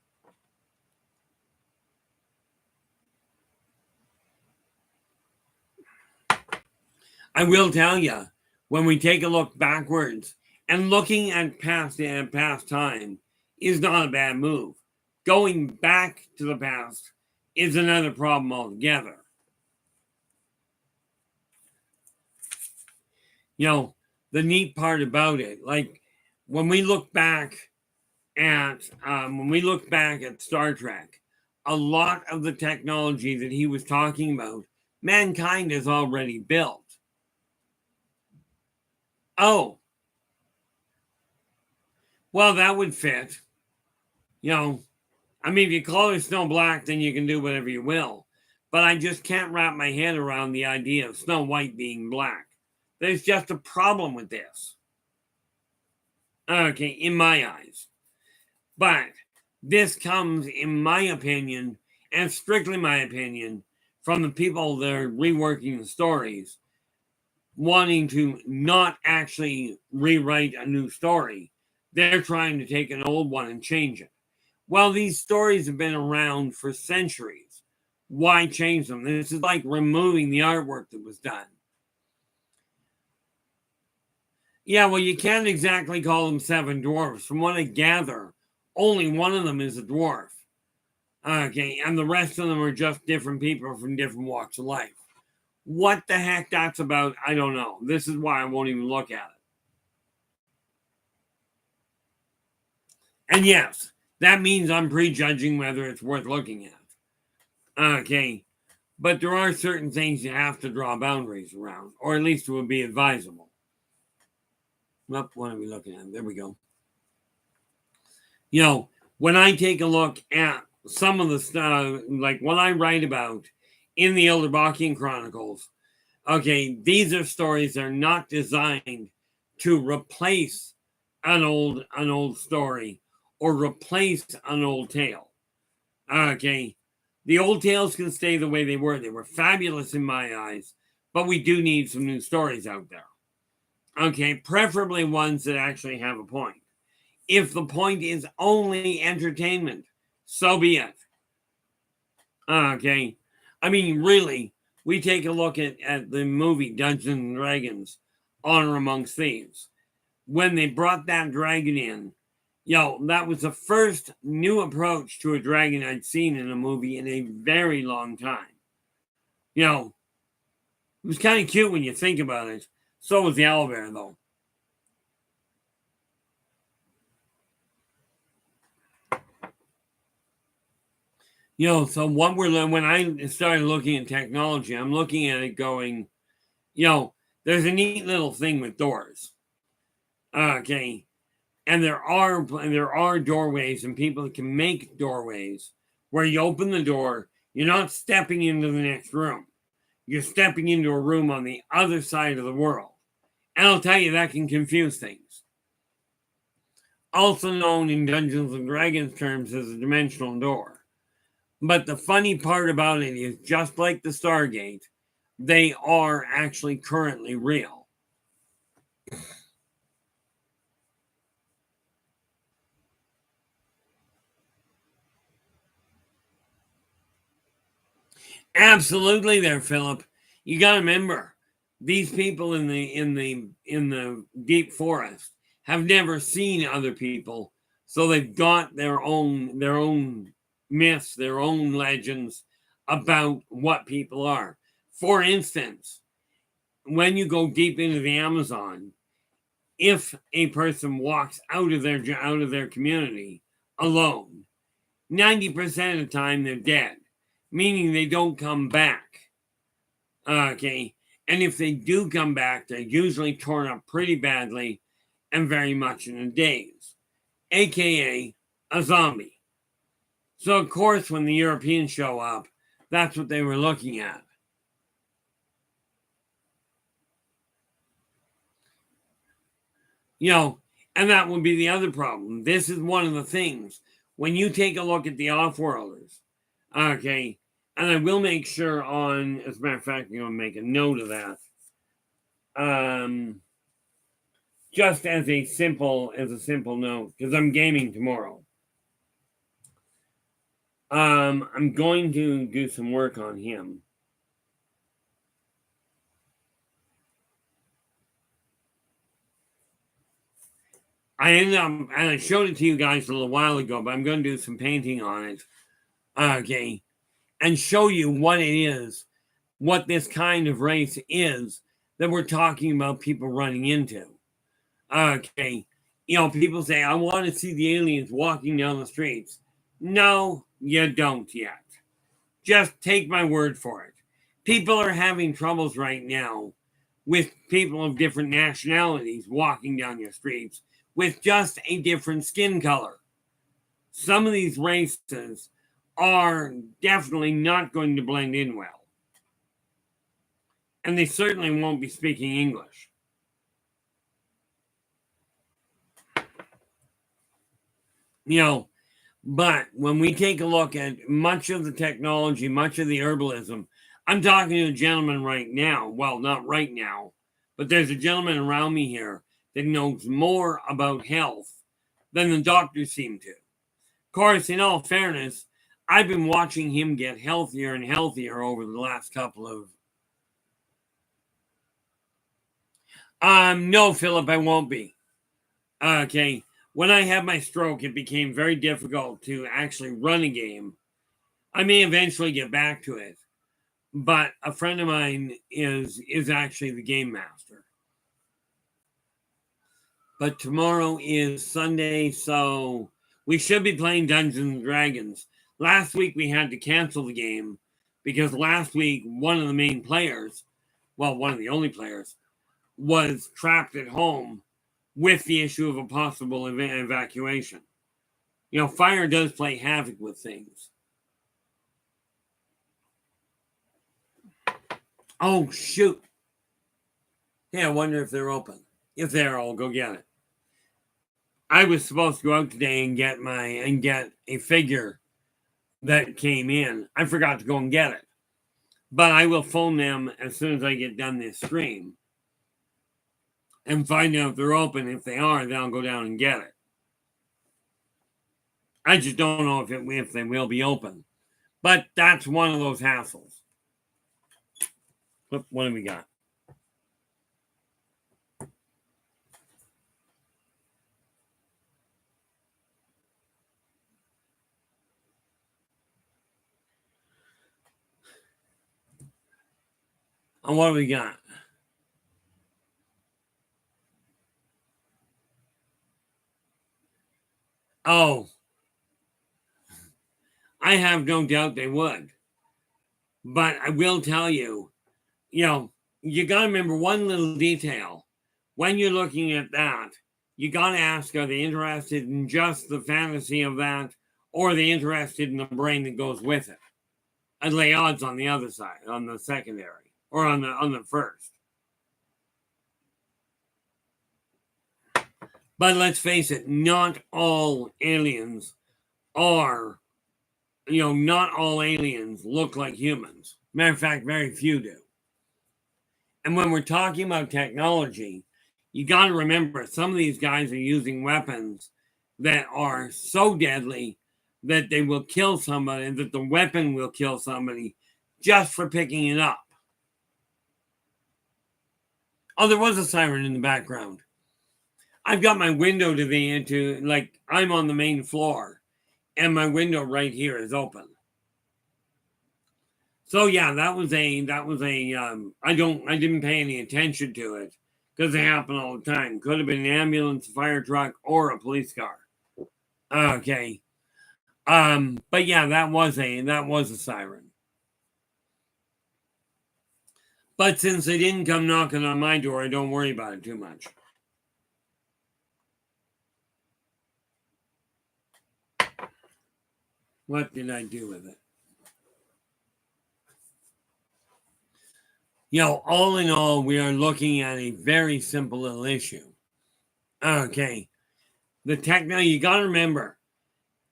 A: I will tell you, when we take a look backwards and looking at past time is not a bad move. Going back to the past is another problem altogether. You know, the neat part about it, like when we look back at Star Trek, a lot of the technology that he was talking about, mankind has already built. Oh, well, that would fit. You know, I mean, if you color snow black, then you can do whatever you will. But I just can't wrap my head around the idea of Snow White being black. There's just a problem with this. Okay, in my eyes. But this comes, in my opinion, and strictly my opinion, from the people that are reworking the stories, wanting to not actually rewrite a new story. They're trying to take an old one and change it. Well, these stories have been around for centuries. Why change them? This is like removing the artwork that was done. Yeah, well, you can't exactly call them seven dwarfs. From what I gather, only one of them is a dwarf. Okay, and the rest of them are just different people from different walks of life. What the heck that's about, I don't know. This is why I won't even look at it. And yes, that means I'm prejudging whether it's worth looking at. Okay, but there are certain things you have to draw boundaries around, or at least it would be advisable. What are we looking at? There we go. You know, when I take a look at some of the stuff, like what I write about in the Yldrbacian Chronicles, okay, these are stories that are not designed to replace an old story or replace an old tale. Okay, the old tales can stay the way they were. They were fabulous in my eyes, but we do need some new stories out there. Okay, preferably ones that actually have a point. If the point is only entertainment, so be it. Okay, I mean, really, we take a look at the movie Dungeons and Dragons, Honor Amongst Thieves. When they brought that dragon in, that was the first new approach to a dragon I'd seen in a movie in a very long time. It was kind of cute when you think about it. So was the owlbear, though. So when I started looking at technology, I'm looking at it going, there's a neat little thing with doors. Okay. And there are doorways, and people can make doorways where you open the door, you're not stepping into the next room. You're stepping into a room on the other side of the world. And I'll tell you, that can confuse things. Also known in Dungeons and Dragons terms as a dimensional door. But the funny part about it is, just like the Stargate, they are actually currently real. Absolutely there, Philip. You got to remember, these people in the deep forest have never seen other people, so they've got their own myths, their own legends about what people are. For instance, when you go deep into the Amazon, if a person walks out of their community alone, 90% of the time they're dead, meaning they don't come back. Okay, and if they do come back, they're usually torn up pretty badly and very much in a daze, aka a zombie. So, of course, when the Europeans show up, that's what they were looking at. And that would be the other problem. This is one of the things. When you take a look at the off-worlders, okay, and I will make sure as a matter of fact, I'm going to make a note of that. Just as a simple note, because I'm gaming tomorrow. I'm going to do some work on him. And I showed it to you guys a little while ago, but I'm going to do some painting on it. Okay. And show you what it is, what this kind of race is that we're talking about people running into. Okay. People say, I want to see the aliens walking down the streets. No, you don't yet. Just take my word for it. People are having troubles right now with people of different nationalities walking down your streets with just a different skin color. some of these races are definitely not going to blend in well. And they certainly won't be speaking English. But when we take a look at much of the technology, much of the herbalism, I'm talking to a gentleman right now. Well, not right now, but there's a gentleman around me here that knows more about health than the doctors seem to. Of course, in all fairness, I've been watching him get healthier and healthier over the last couple of... No, Philip, I won't be. Okay. When I had my stroke, it became very difficult to actually run a game. I may eventually get back to it, but a friend of mine is actually the game master. But tomorrow is Sunday, so we should be playing Dungeons and Dragons. Last week we had to cancel the game because last week one of the main players, well, one of the only players, was trapped at home with the issue of a possible evacuation. Fire does play havoc with things. Oh, shoot. Hey, I wonder if they're open. If they're, I'll go get it. I was supposed to go out today and get a figure that came in. I forgot to go and get it. But I will phone them as soon as I get done this stream and find out if they're open. If they are, then I'll go down and get it. I just don't know if they will be open. But that's one of those hassles. What do we got? And what do we got? Oh, I have no doubt they would. But I will tell you, you got to remember one little detail. When you're looking at that, you got to ask, are they interested in just the fantasy of that, or are they interested in the brain that goes with it? I'd lay odds on the other side, on the secondary, or on the first. But let's face it, not all aliens are, not all aliens look like humans. Matter of fact, very few do. And when we're talking about technology, you got to remember some of these guys are using weapons that are so deadly that they will kill somebody, that the weapon will kill somebody just for picking it up. Oh, there was a siren in the background. I've got my window I'm on the main floor, and my window right here is open. So yeah, that was a I didn't pay any attention to it because they happen all the time. Could have been an ambulance, fire truck, or a police car. Okay. But yeah, that was a siren. But since they didn't come knocking on my door, I don't worry about it too much. What did I do with it? All in all, we are looking at a very simple little issue. Okay. The technology, you got to remember,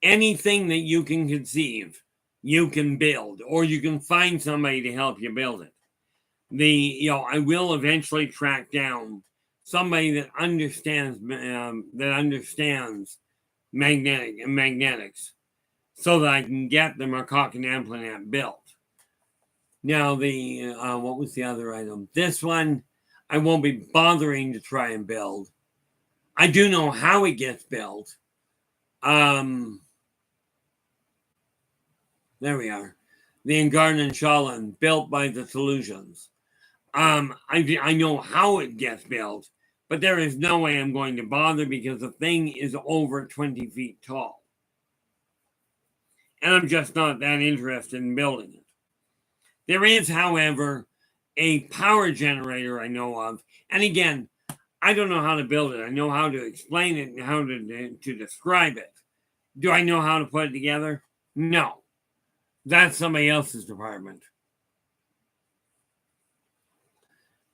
A: anything that you can conceive, you can build, or you can find somebody to help you build it. I will eventually track down somebody that understands magnetics, so that I can get the Mercalcan implant built. Now, what was the other item? This one, I won't be bothering to try and build. I do know how it gets built. There we are. The Ingarden and Shalan, built by the Seleucians. I know how it gets built, but there is no way I'm going to bother because the thing is over 20 feet tall. And I'm just not that interested in building it. There is, however, a power generator I know of. And again, I don't know how to build it. I know how to explain it and how to describe it. Do I know how to put it together? No. That's somebody else's department.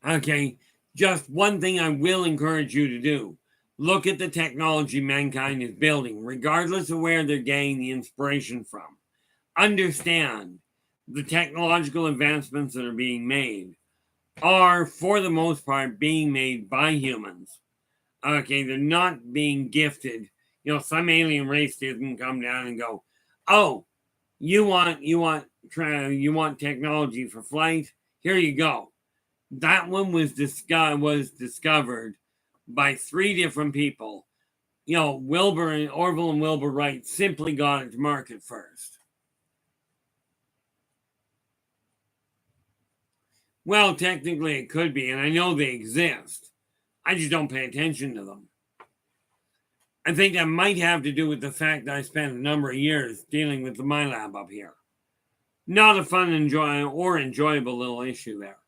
A: Okay, just one thing I will encourage you to do. Look at the technology mankind is building, regardless of where they're getting the inspiration from. Understand the technological advancements that are being made are, for the most part, being made by humans. Okay, they're not being gifted. Some alien race didn't come down and go, "Oh, you want technology for flight? Here you go." That one was discovered by 3 different people. Orville and Wilbur Wright simply got it to market first. Well, technically it could be, and I know they exist. I just don't pay attention to them. I think that might have to do with the fact that I spent a number of years dealing with the MyLab up here. Not a fun, enjoyable little issue there.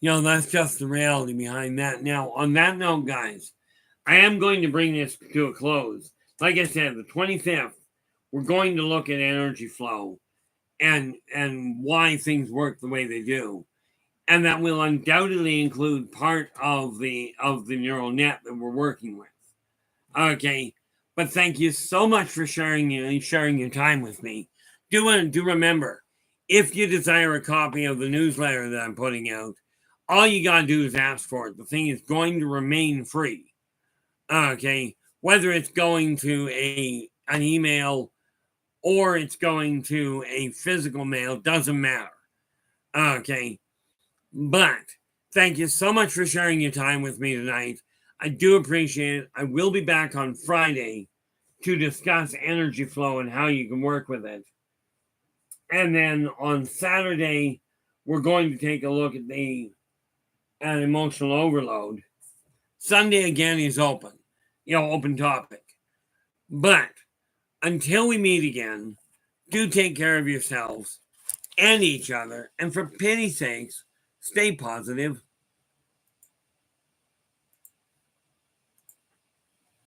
A: That's just the reality behind that. Now, on that note, guys, I am going to bring this to a close. Like I said, the 25th, we're going to look at energy flow and why things work the way they do. And that will undoubtedly include part of the neural net that we're working with. Okay, but thank you so much for sharing your time with me. Do remember, if you desire a copy of the newsletter that I'm putting out, all you gotta do is ask for it. The thing is going to remain free. Okay, whether it's going to an email or it's going to a physical mail, doesn't matter. Okay, but thank you so much for sharing your time with me tonight. I do appreciate it. I will be back on Friday to discuss energy flow and how you can work with it. And then on Saturday, we're going to take a look at emotional overload. Sunday again is open, open topic. But until we meet again, do take care of yourselves and each other. And for pity's sakes, stay positive.